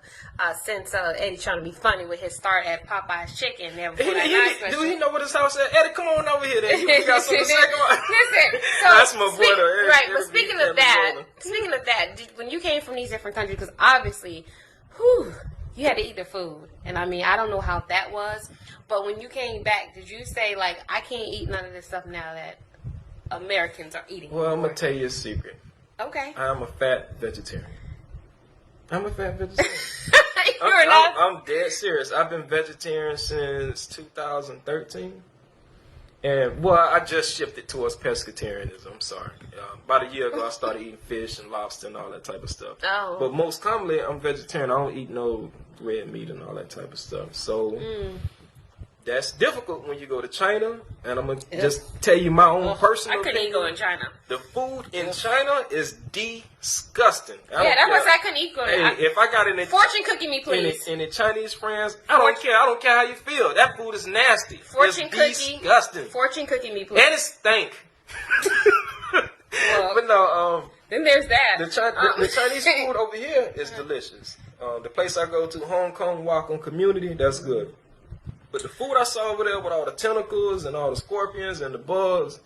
Since Eddie trying to be funny with his start at Popeye's Chicken. Do he know what his house is? Eddie, come on over here then. You got something to say? Listen, so that's my brother. Right, but speaking of that, when you came from these different countries, because obviously, you had to eat the food. And I mean, I don't know how that was, but when you came back, did you say, like, I can't eat none of this stuff now that Americans are eating? Well, I'm going to tell you a secret. Okay. I'm a fat vegetarian. I'm dead serious. I've been vegetarian since 2013. And, well, I just shifted towards pescatarianism. I'm sorry. About a year ago, I started eating fish and lobster and all that type of stuff. Oh. But most commonly, I'm vegetarian. I don't eat no red meat and all that type of stuff. So that's difficult when you go to China. And I'm going to just tell you my own personal opinion. I couldn't go in China. The food in China is disgusting. That was I couldn't eat. If I got any fortune cookie me, please. Any Chinese friends, I don't care. I don't care how you feel. That food is nasty. Fortune it's cookie. Disgusting. Fortune cookie me, please. And it stink. Well, but no, then there's that. The Chinese food over here is delicious. The place I go to, Hong Kong Wacom Community, that's good. But the food I saw over there with all the tentacles and all the scorpions and the bugs,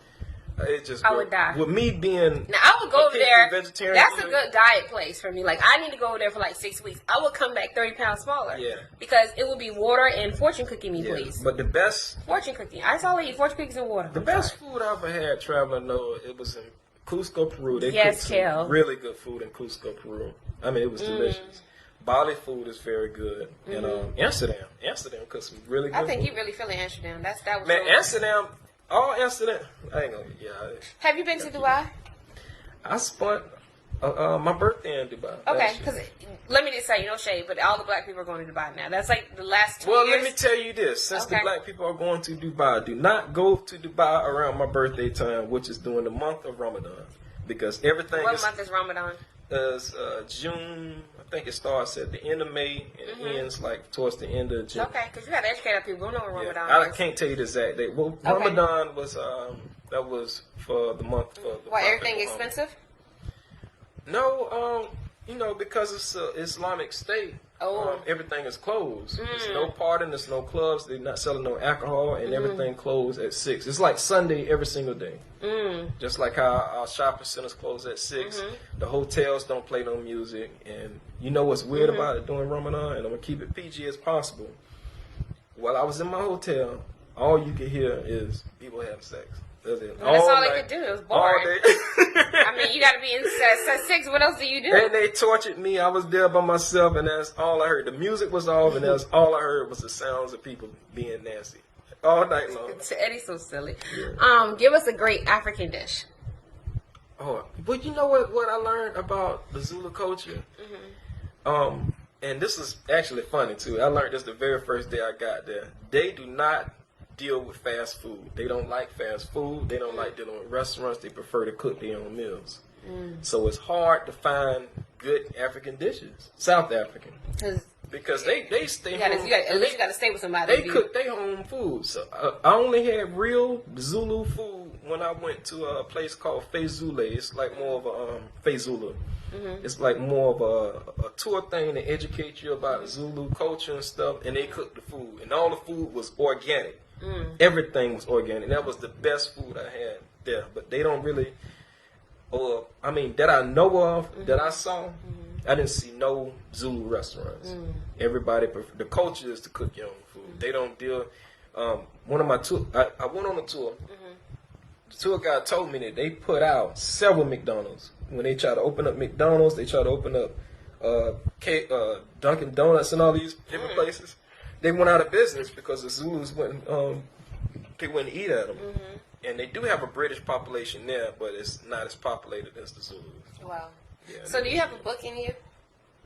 it just I would die. With me being now, I would go over there. Vegetarian, that's a good diet place for me. Like, I need to go over there for like 6 weeks. I would come back 30 pounds smaller. Yeah. Because it would be water and fortune cookie me, please. But the best fortune cookie. I saw eat fortune cookies and water. The best food I ever had traveling though, it was in Cusco, Peru. They cooked Kel. really good food in Cusco, Peru. I mean, it was delicious. Bali food is very good. And Amsterdam cooks some really good food. I think you really feeling Amsterdam. That was man, Amsterdam. Amsterdam. I ain't gonna. Yeah. Have you been to Dubai? I spent my birthday in Dubai. Okay, because let me just say, no shade, but all the black people are going to Dubai now. That's like the last 2 years. Well, let me tell you this: since the black people are going to Dubai, do not go to Dubai around my birthday time, which is during the month of Ramadan, because everything. What month is Ramadan? Is June. I think it starts at the end of May and it ends like towards the end of June. Okay, because you got to educate our people. We don't know what Ramadan is. I can't tell you the exact date. Well, Ramadan was that was for the month for the. Why everything expensive? No, because it's an Islamic state. Everything is closed. There's no partying. There's no clubs. They're not selling no alcohol, and everything closed at 6. It's like Sunday every single day. Just like how our shopping centers close at 6. The hotels don't play no music, and you know what's weird about it during Ramadan, and I'm gonna keep it PG as possible. While I was in my hotel, all you could hear is people having sex. That's it. That's all they could do. It was boring. I mean, you got to be in 6. What else do you do? And they tortured me. I was there by myself, and that's all I heard. The music was off, and that's all I heard was the sounds of people being nasty all night long. Eddie's so silly. Yeah. Give us a great African dish. Oh, but you know what I learned about the Zulu culture? And this is actually funny too. I learned this the very first day I got there. They do not deal with fast food. They don't like fast food. They don't like dealing with restaurants. They prefer to cook their own meals. So it's hard to find good African dishes, South African, because they stay home. At least you got to stay with somebody. They cook their home food. So I only had real Zulu food when I went to a place called Fezule. It's like more of a Fezula. It's like more of a tour thing to educate you about Zulu culture and stuff. And they cooked the food, and all the food was organic. Everything was organic. That was the best food I had there. But they don't really, that I know of, that I saw, I didn't see no Zulu restaurants. Everybody, the culture is to cook your own food. They don't deal. One of my tour, I went on a tour. The tour guide told me that they put out several McDonald's. When they try to open up McDonald's, they try to open up Dunkin' Donuts and all these different places. They went out of business because the Zulus wouldn't eat at them. And they do have a British population there, but it's not as populated as the Zulus. Wow. Yeah, so do you have a book in you?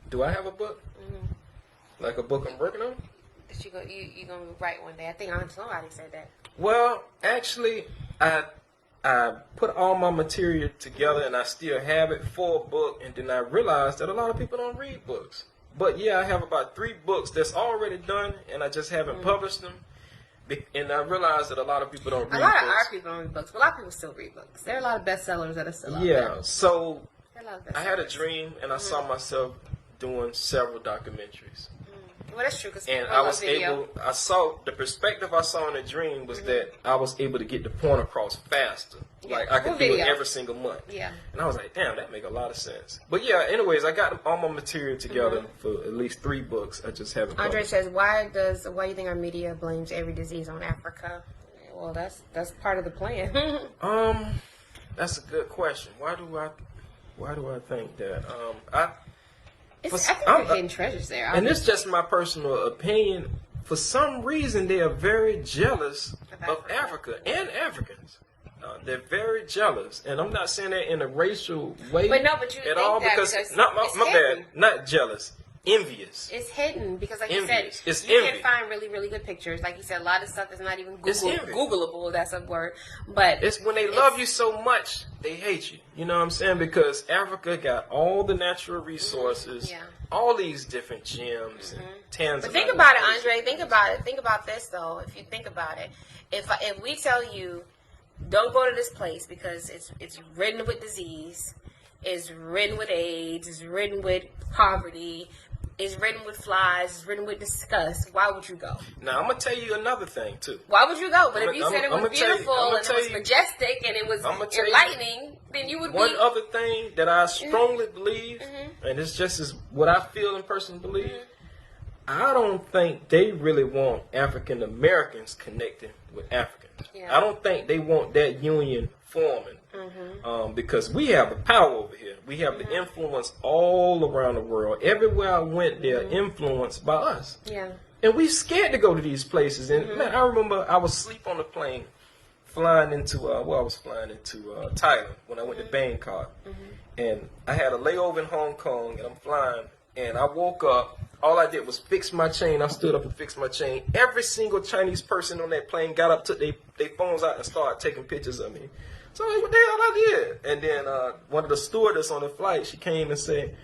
Do I have a book? Like a book I'm working on? That you gonna write one day? I think somebody said that. Well, actually, I put all my material together and I still have it for a book, and then I realized that a lot of people don't read books. But yeah, I have about 3 books that's already done, and I just haven't published them. And I realized that a lot of people don't read books. A lot of our people don't read books, but a lot of people still read books. There are a lot of bestsellers that are still out there. Yeah, so I had a dream, and I saw myself doing several documentaries. Well, that's true. And I saw the perspective I saw in the dream was that I was able to get the point across faster. Yeah. Like I could do it every single month. Yeah. And I was like, damn, that make a lot of sense. But yeah, anyways, I got all my material together for at least 3 books. I just haven't. Andre says, why do you think our media blames every disease on Africa? Well, that's part of the plan. That's a good question. Why do I think that? I think they're hidden treasures there. And it's just my personal opinion. For some reason, they are very jealous of Africa and Africans. They're very jealous, and I'm not saying that in a racial way but you at think all that because it's my hidden. bad, not jealous, envious. It's hidden because, like Envious. you said, you can find really, really good pictures. Like you said, a lot of stuff is not even Googleable. That's a word, but it's when they love you so much, they hate you. You know what I'm saying? Because Africa got all the natural resources, all these different gems and tons. But think about it, Andre. Think about it. Think about this, though. If you think about it, if we tell you, don't go to this place because it's ridden with disease, it's ridden with AIDS, it's ridden with poverty, it's ridden with flies, it's ridden with disgust, why would you go? Now, I'm going to tell you another thing, too. Why would you go? But if you said it was beautiful and it was majestic and it was enlightening, then you would be... One other thing that I strongly believe, and it's just as what I feel and personally believe, I don't think they really want African Americans connecting with Africans. I don't think they want that union forming because we have the power over here. We have the influence all around the world. Everywhere I went, they're influenced by us. Yeah. And we scared to go to these places. And man, I remember I was asleep on the plane flying into Thailand when I went to Bangkok. And I had a layover in Hong Kong, and I'm flying, and I woke up. All I did was fix my chain. I stood up and fixed my chain. Every single Chinese person on that plane got up, took their phones out, and started taking pictures of me. So what the hell I did? And then one of the stewardess on the flight, she came and said,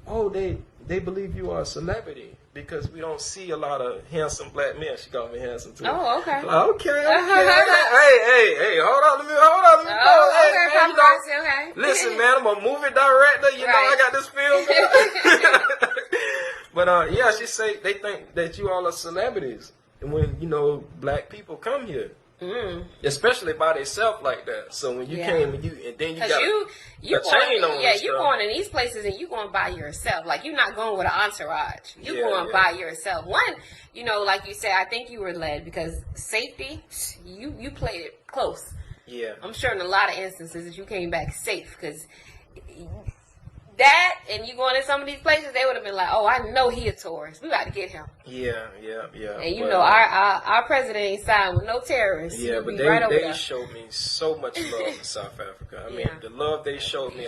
"Oh, they believe you are a celebrity because we don't see a lot of handsome black men." She called me handsome too. Oh, okay. Okay. Hey, hold on, let me Okay. Listen, man, I'm a movie director. You know I got this film. But yeah, she say they think that you all are celebrities when black people come here, especially by themselves like that. So when you came and then you got a chain on. Yeah, you going in these places and you going by yourself. Like you're not going with an entourage. You going by yourself. One, like you said, I think you were led because safety. You played it close. Yeah, I'm sure in a lot of instances that you came back safe because. That and you going in some of these places, they would have been like, "Oh, I know he a tourist. We got to get him." Yeah. And our president ain't signed with no terrorists. Yeah, but they showed me so much love in South Africa. I mean, the love they showed me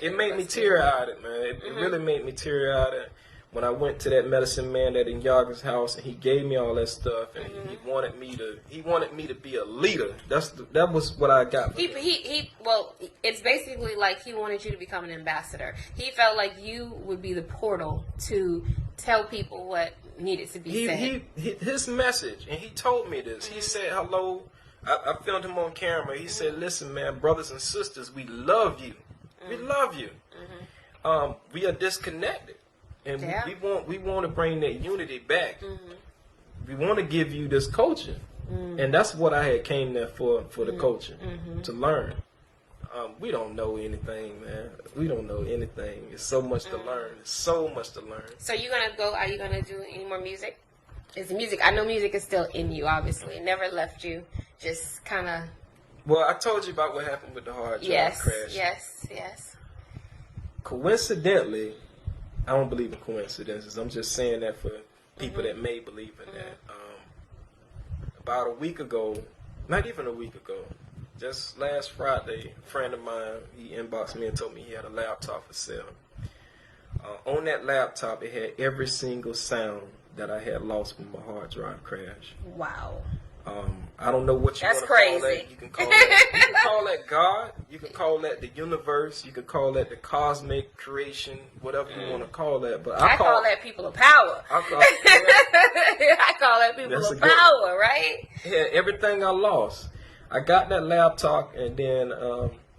it made me teary-eyed, man. It really made me teary-eyed. When I went to that medicine man at Inyaga's house, and he gave me all that stuff, and he wanted me to be a leader. That was what I got. Well, it's basically like he wanted you to become an ambassador. He felt like you would be the portal to tell people what needed to be said. His message, and he told me this. He said, "Hello." I filmed him on camera. He said, "Listen, man, brothers and sisters, we love you. We love you. We are disconnected." And we want to bring that unity back. We want to give you this culture, and that's what I had came there for the culture to learn. We don't know anything, man. We don't know anything. It's so much to learn. It's so much to learn. So you gonna go? Are you gonna do any more music? Is music? I know music is still in you. Obviously, it never left you. Just kind of. Well, I told you about what happened with the hard drive crash. Yes. Coincidentally. I don't believe in coincidences. I'm just saying that for people that may believe in that. About a week ago, not even a week ago, just last Friday, a friend of mine, he inboxed me and told me he had a laptop for sale. On that laptop, it had every single sound that I had lost when my hard drive crashed. Wow. I don't know what you want to call that. You can call that God. You can call that the universe. You can call that the cosmic creation, whatever you want to call that. But I call that people of power. I call that people of power, right? Yeah, everything I lost. I got that laptop, and then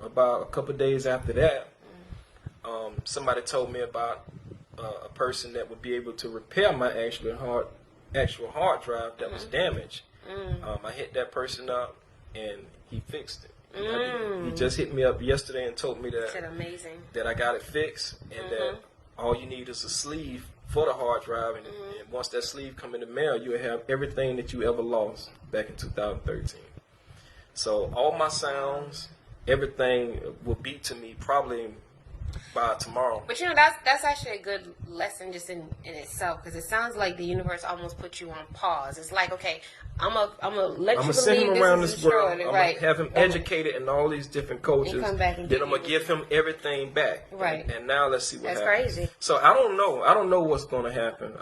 about a couple of days after that, somebody told me about a person that would be able to repair my actual hard drive that was damaged. I hit that person up, and he fixed it. He just hit me up yesterday and told me that I got it fixed, and that all you need is a sleeve for the hard drive, and once that sleeve come in the mail, you'll have everything that you ever lost back in 2013. So all my sounds, everything will be to me probably by tomorrow. But you know, that's actually a good lesson just in itself, because it sounds like the universe almost put you on pause. It's like, okay, I'm gonna let you send believe him around this this is world. true, I'm right? gonna have him educated in all these different cultures. And come back and then I'm gonna give him everything back. Right. And now let's see what happens. That's crazy. So I don't know what's gonna happen.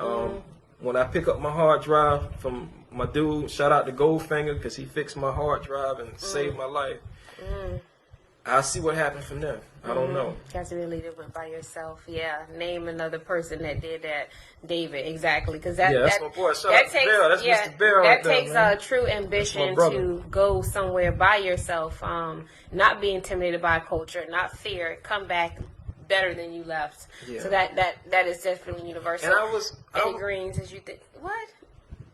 When I pick up my hard drive from my dude, shout out to Goldfinger, because he fixed my hard drive and saved my life. I'll see what happens from there. I don't know. You have to really do it by yourself. Yeah, name another person that did that. David, exactly, because that's my boy. Shout out to Bell. That's Mr. Bell. That takes true ambition to go somewhere by yourself. Not be intimidated by culture, not fear. Come back better than you left. Yeah. So that is definitely universal. And Eddie Green says, you think what?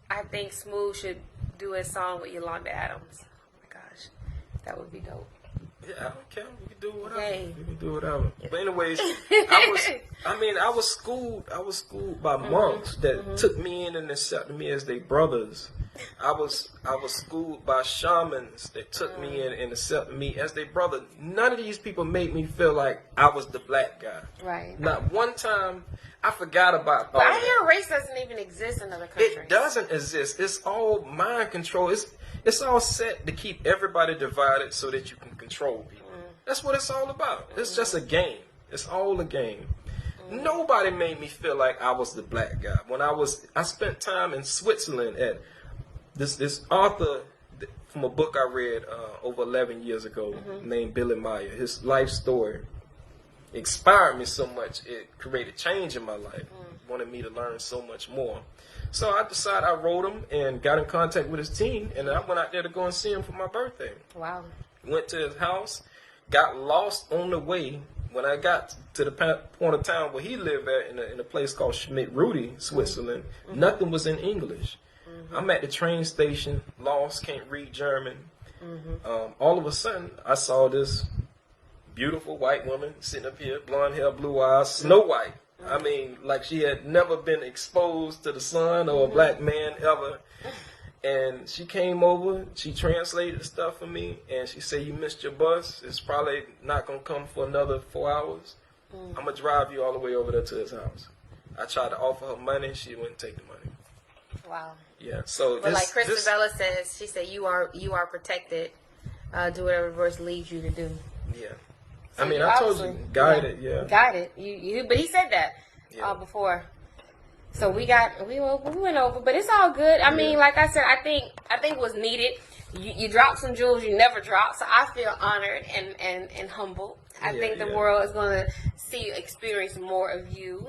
I think Smooth should do a song with Yolanda Adams. Oh my gosh, that would be dope. Yeah, I don't care. We can do whatever. Yay. We can do whatever. But anyways, I was schooled by monks that took me in and accepted me as their brothers. I was schooled by shamans that took me in and accepted me as their brother. None of these people made me feel like I was the black guy. Right. Not one time. I forgot about all I hear race doesn't even exist in other countries. It doesn't exist. It's all mind control. It's all set to keep everybody divided so that you can control people. That's what it's all about. It's just a game. It's all a game. Nobody made me feel like I was the black guy. When I spent time in Switzerland at this author from a book I read over 11 years ago named Billy Meyer. His life story inspired me so much. It created change in my life. Wanted me to learn so much more. So I decided, I wrote him and got in contact with his team, and I went out there to go and see him for my birthday. Wow. Went to his house, got lost on the way. When I got to the point of town where he lived at, in a place called Schmidt-Rudy, Switzerland, nothing was in English. I'm at the train station, lost, can't read German. All of a sudden, I saw this beautiful white woman sitting up here, blonde hair, blue eyes, Snow White. I mean, like she had never been exposed to the sun or a black man ever. And she came over, she translated stuff for me, and she said, you missed your bus. It's probably not going to come for another 4 hours. I'm going to drive you all the way over there to his house. I tried to offer her money. She wouldn't take the money. Wow. Yeah, so but like Christabella says, she said, you are protected. Do whatever verse leads you to do. Yeah. So I mean, I told you, guided, Guided. You, but he said that before. So we went over, but it's all good. I mean, like I said, I think it was needed. You dropped some jewels you never dropped, so I feel honored and humbled. I think the world is going to experience more of you,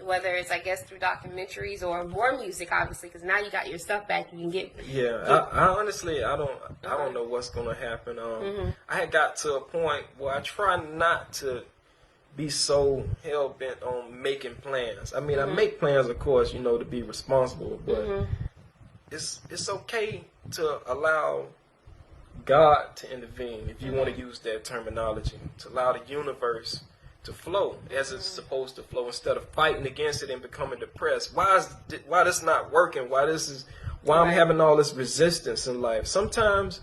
whether it's, I guess, through documentaries or more music, obviously, because now you got your stuff back. You can get. I honestly, I don't know what's going to happen. I had got to a point where I try not to be so hell bent on making plans. I mean, I make plans, of course, to be responsible, but it's okay to allow God to intervene, if you want to use that terminology, to allow the universe to flow as it's supposed to flow, instead of fighting against it and becoming depressed. Why this not working? Why I'm having all this resistance in life? Sometimes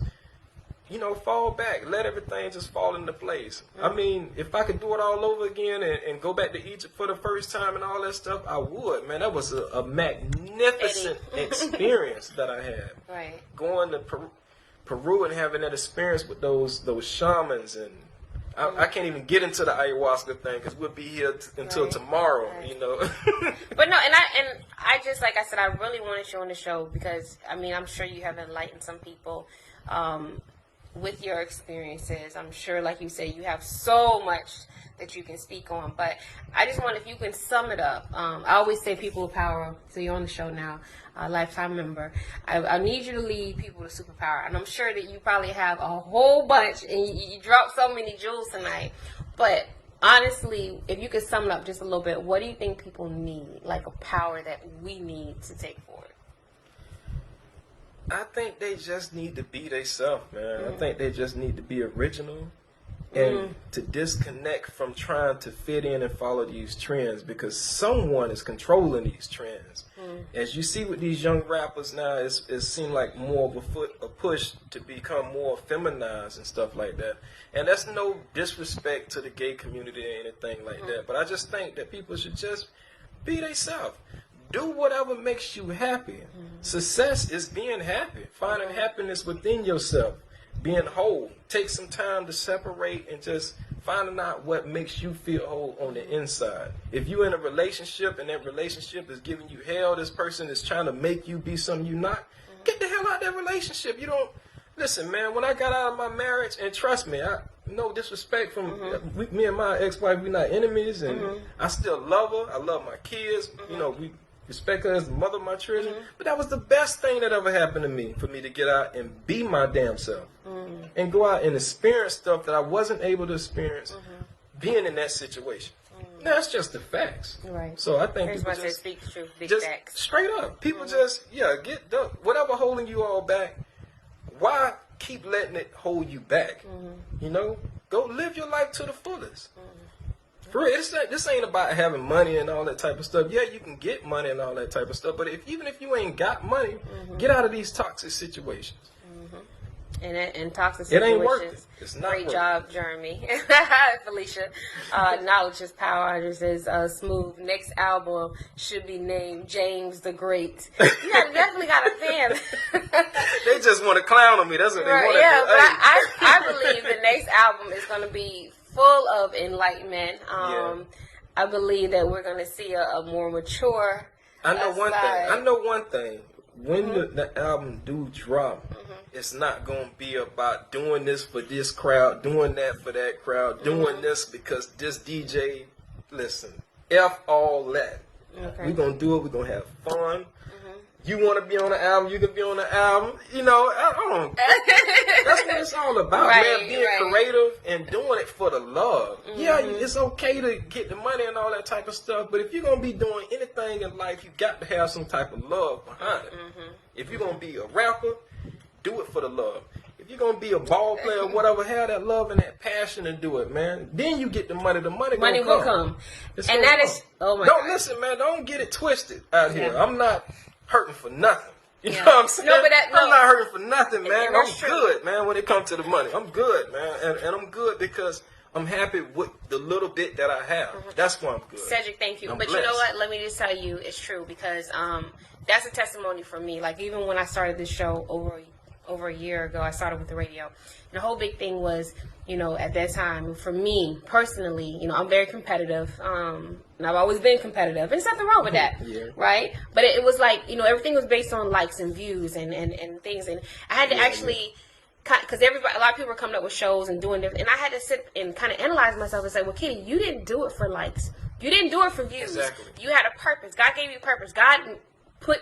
fall back. Let everything just fall into place. I mean, if I could do it all over again and go back to Egypt for the first time and all that stuff, I would, man. That was a magnificent experience that I had. Right. Going to Peru and having that experience with those shamans, and I can't even get into the ayahuasca thing because we'll be here until tomorrow, But no, and I just, like I said, I really wanted you on the show because, I mean, I'm sure you have enlightened some people with your experiences. I'm sure, like you said, you have so much that you can speak on. But I just wonder if you can sum it up. I always say people of power, so you're on the show now, a lifetime member. I need you to lead people to superpower. And I'm sure that you probably have a whole bunch, and you dropped so many jewels tonight. But honestly, if you could sum it up just a little bit, what do you think people need, like a power that we need to take forward? I think they just need to be themselves, man. I think they just need to be original and to disconnect from trying to fit in and follow these trends, because someone is controlling these trends. As you see with these young rappers now, it seems like more of a push to become more feminized and stuff like that. And that's no disrespect to the gay community or anything like that, but I just think that people should just be themselves. Do whatever makes you happy. Success is being happy. Finding happiness within yourself. Being whole. Take some time to separate and just finding out what makes you feel whole on the inside. If you're in a relationship and that relationship is giving you hell, this person is trying to make you be something you're not, get the hell out of that relationship. You don't... Listen, man, when I got out of my marriage, and trust me, no disrespect from me and my ex-wife, we're not enemies, and I still love her. I love my kids. We respect her as the mother of my children. But that was the best thing that ever happened to me, for me to get out and be my damn self. And go out and experience stuff that I wasn't able to experience being in that situation. That's just the facts. Right. So I think people just speak the truth, big just facts. Straight up. People just, get done. Whatever holding you all back, why keep letting it hold you back? Go live your life to the fullest. For real, this ain't about having money and all that type of stuff. Yeah, you can get money and all that type of stuff, but even if you ain't got money, get out of these toxic situations. And toxic situations. It ain't worth it. It's not Great worth job, Jeremy. Felicia. Knowledge is power. Just says Smooth. Next album should be named James the Great. You definitely got a fan. They just want to clown on me. That's what they want to do. Yeah, but I believe the next album is going to be full of enlightenment. I believe that we're going to see a more mature I know one thing. When the album do drop, it's not going to be about doing this for this crowd, doing that for that crowd, doing this because this DJ, listen, F all that. Okay. We're going to do it. We're going to have fun. You want to be on the album, you can be on the album. That's what it's all about, man. Being creative and doing it for the love. Yeah, it's okay to get the money and all that type of stuff, but if you're going to be doing anything in life, you got to have some type of love behind it. If you're going to be a rapper, do it for the love. If you're going to be a ball player or whatever, have that love and that passion and do it, man. Then you get the money. The money will come. And that is, oh my God. Listen, man, don't get it twisted out here. I'm not hurting for nothing. You know what I'm saying? I'm not hurting for nothing, man. I'm good, man, when it comes to the money. I'm good, man. And I'm good because I'm happy with the little bit that I have. That's why I'm good. Cedric, thank you. But blessed. You know what? Let me just tell you, it's true because that's a testimony for me. Like, even when I started this show over a year ago, I started with the radio. And the whole big thing was, at that time, for me personally, I'm very competitive. And I've always been competitive. There's nothing wrong with that, right? But it was like, everything was based on likes and views and things. And I had to actually, because a lot of people were coming up with shows and doing different, and I had to sit and kind of analyze myself and say, well, Kitty, you didn't do it for likes. You didn't do it for views. Exactly. You had a purpose. God gave you a purpose. God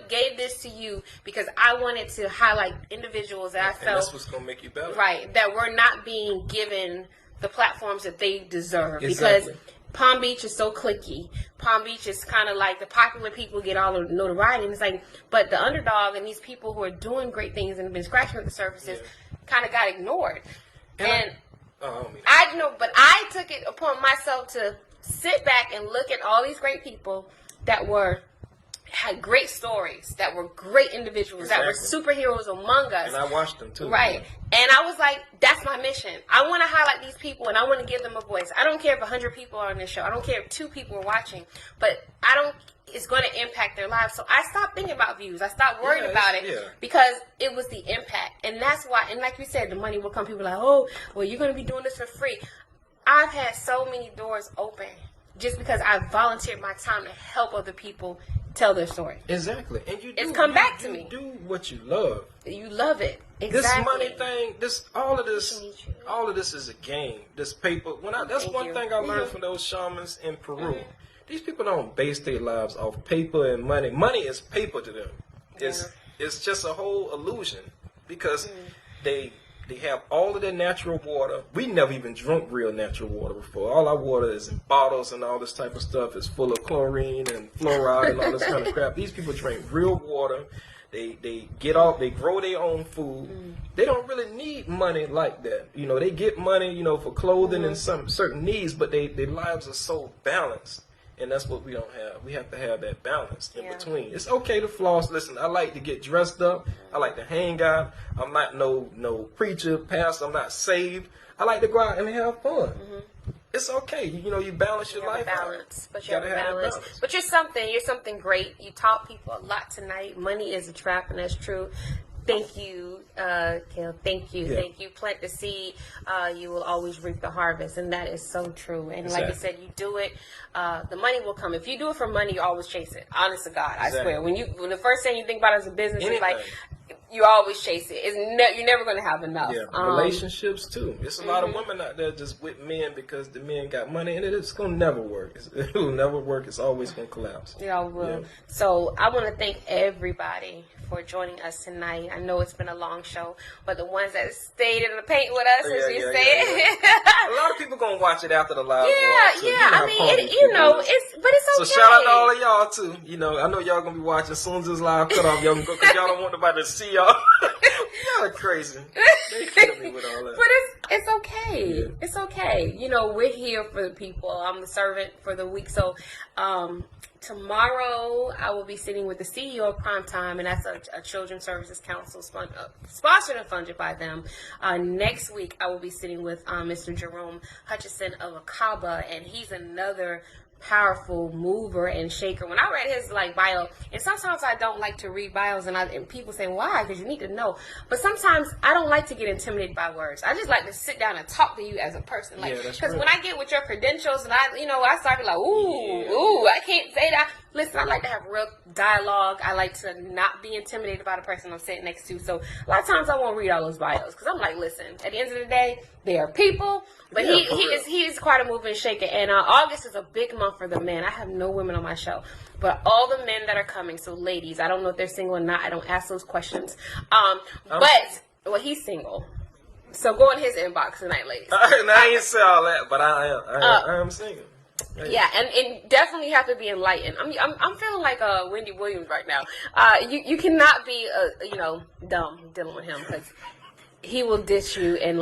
gave this to you because I wanted to highlight individuals that I felt, and that's what's gonna make you better, right? That were not being given the platforms that they deserve. Exactly. Because Palm Beach is so cliquey. Palm Beach is kind of like the popular people get all the notoriety, and it's like, but the underdog and these people who are doing great things and have been scratching at the surfaces kind of got ignored. And I took it upon myself to sit back and look at all these great people that were had great stories, that were great individuals, that were superheroes among us. And I watched them too. Right. Yeah. And I was like, that's my mission. I want to highlight these people and I want to give them a voice. I don't care if 100 people are on this show. I don't care if 2 people are watching. But it's going to impact their lives. So I stopped thinking about views. I stopped worrying about it because it was the impact. And that's why, and like you said, the money will come. People are like, oh, well, you're going to be doing this for free. I've had so many doors open just because I volunteered my time to help other people tell their story. Exactly. And it's come back to me. You do what you love. You love it. Exactly. This money thing, all of this is a game. This paper. That's one thing I learned from those shamans in Peru. These people don't base their lives off paper and money. Money is paper to them. It's just a whole illusion because they have all of their natural water. We never even drunk real natural water before. All our water is in bottles and all this type of stuff. It's full of chlorine and fluoride and all this kind of crap. These people drink real water. They grow their own food. They don't really need money like that. They get money, for clothing and some certain needs, but their lives are so balanced. And that's what we don't have. We have to have that balance in between. It's okay to floss. Listen, I like to get dressed up. I like to hang out. I'm not no preacher, pastor. I'm not saved. I like to go out and have fun. It's okay. You balance your life. But you have a balance. But you're something great. You taught people a lot tonight. Money is a trap, and that's true. Thank you, Kale. Thank you. Yeah. Thank you. Plant the seed. You will always reap the harvest. And that is so true. And like I said, you do it, the money will come. If you do it for money, you always chase it. Honest to God, I swear. When the first thing you think about as a business is like, you always chase it. You're never going to have enough. Yeah, relationships too. It's a lot of women out there just with men because the men got money, and it's going to never work. It will never work. It's always going to collapse. Yeah, it will. Yeah. So I want to thank everybody for joining us tonight. I know it's been a long show, but the ones that stayed in the paint with us, as you said. A lot of people going to watch it after the live. I mean, it's okay. So shout out to all of y'all too. I know y'all going to be watching as soon as this live cut off. Y'all can go because y'all don't want nobody to see y'all. Y'all are crazy. They kill me with all that. But it's okay. Yeah. It's okay. We're here for the people. I'm the servant for the week. So tomorrow I will be sitting with the CEO of Primetime, and that's a Children's Services Council sponsored and funded by them. Next week I will be sitting with Mr. Jerome Hutchison of Akaba, and he's another powerful mover and shaker. When I read his bio, and sometimes I don't like to read bios, and people say why, because you need to know, but sometimes I don't like to get intimidated by words. I just like to sit down and talk to you as a person, because when I get with your credentials and I start like ooh, I can't say that. Listen, I like to have real dialogue. I like to not be intimidated by the person I'm sitting next to. So a lot of times I won't read all those bios because I'm like, listen, at the end of the day, they are people. But he is quite a mover and shaker. And August is a big month for the men. I have no women on my show, but all the men that are coming. So ladies, I don't know if they're single or not. I don't ask those questions. But he's single. So go in his inbox tonight, ladies. I ain't say all that, but I am single. Yeah, and definitely have to be enlightened. I'm feeling like Wendy Williams right now. You cannot be dumb dealing with him because he will ditch you in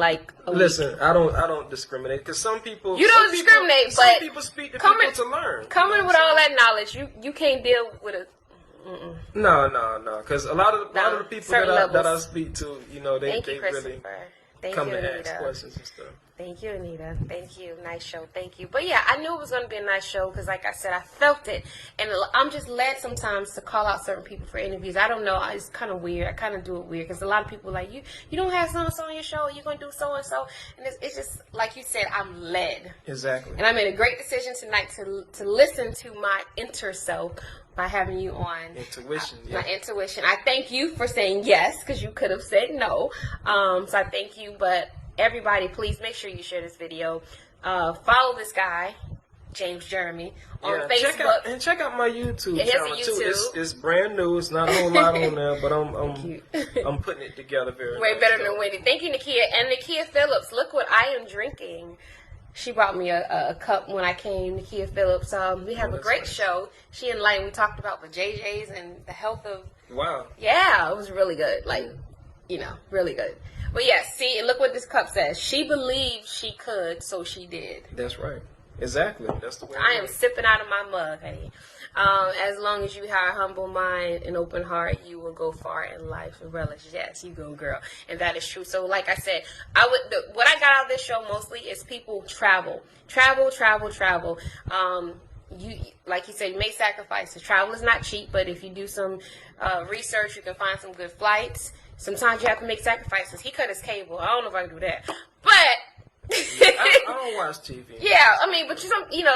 Listen, I don't discriminate because some people discriminate, but some people speak to people to learn. Coming with all that knowledge, you can't deal with a. No, because a lot of the people that I speak to, they really come to ask questions and stuff. Thank you, Anita. Thank you. Nice show. Thank you. But yeah, I knew it was going to be a nice show because, like I said, I felt it. And I'm just led sometimes to call out certain people for interviews. I don't know. It's kind of weird. I kind of do it weird because a lot of people are like, you don't have so-and-so on your show. You're going to do so-and-so. And it's just, like you said, I'm led. Exactly. And I made a great decision tonight to listen to my inner self by having you on. Intuition. My intuition. I thank you for saying yes because you could have said no. So I thank you. But everybody, please make sure you share this video. Follow this guy, James Jeremy, on Facebook. Check out my YouTube channel too. It's brand new. It's not a whole lot on there, but I'm putting it together way better than Wendy. Thank you, Nakia. And Nakia Phillips, look what I am drinking. She brought me a cup when I came, Nakia Phillips. We have a great show. She enlightened. We talked about the JJs and the health of. Wow. Yeah, it was really good. Really good. But yeah, see, and look what this cup says. She believed she could, so she did. That's right. Exactly. That's the way. I am sipping out of my mug, honey. As long as you have a humble mind and open heart, you will go far in life and relish. Yes, you go, girl. And that is true. So, like I said, what I got out of this show mostly is people travel. You, like you said, you make sacrifices. Travel is not cheap, but if you do some research, you can find some good flights. Sometimes you have to make sacrifices. He cut his cable. I don't know if I can do that, but I don't watch TV. Yeah, I mean, but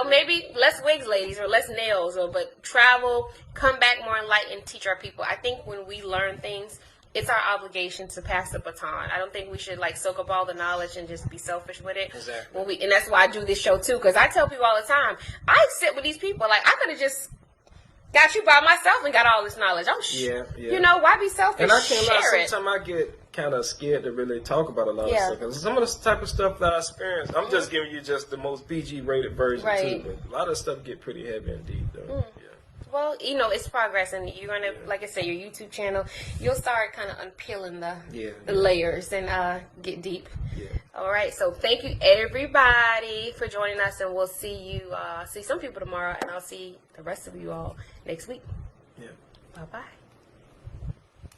maybe less wigs, ladies, or less nails, but travel, come back more enlightened, teach our people. I think when we learn things, it's our obligation to pass the baton. I don't think we should soak up all the knowledge and just be selfish with it. Exactly. And that's why I do this show too, because I tell people all the time, I sit with these people I could have just got you by myself and got all this knowledge. Why be selfish? And I can't lie. Sometimes I get kind of scared to really talk about a lot of stuff. Because some of the type of stuff that I experienced, I'm just giving you just the most PG rated version too. But a lot of stuff get pretty heavy and deep though. Yeah. Well, it's progress, and you're gonna, like I said, your YouTube channel, you'll start kind of unpeeling the layers and get deep. Yeah. All right. So thank you everybody for joining us, and we'll see some people tomorrow, and I'll see the rest of you all next week. Yeah. Bye bye.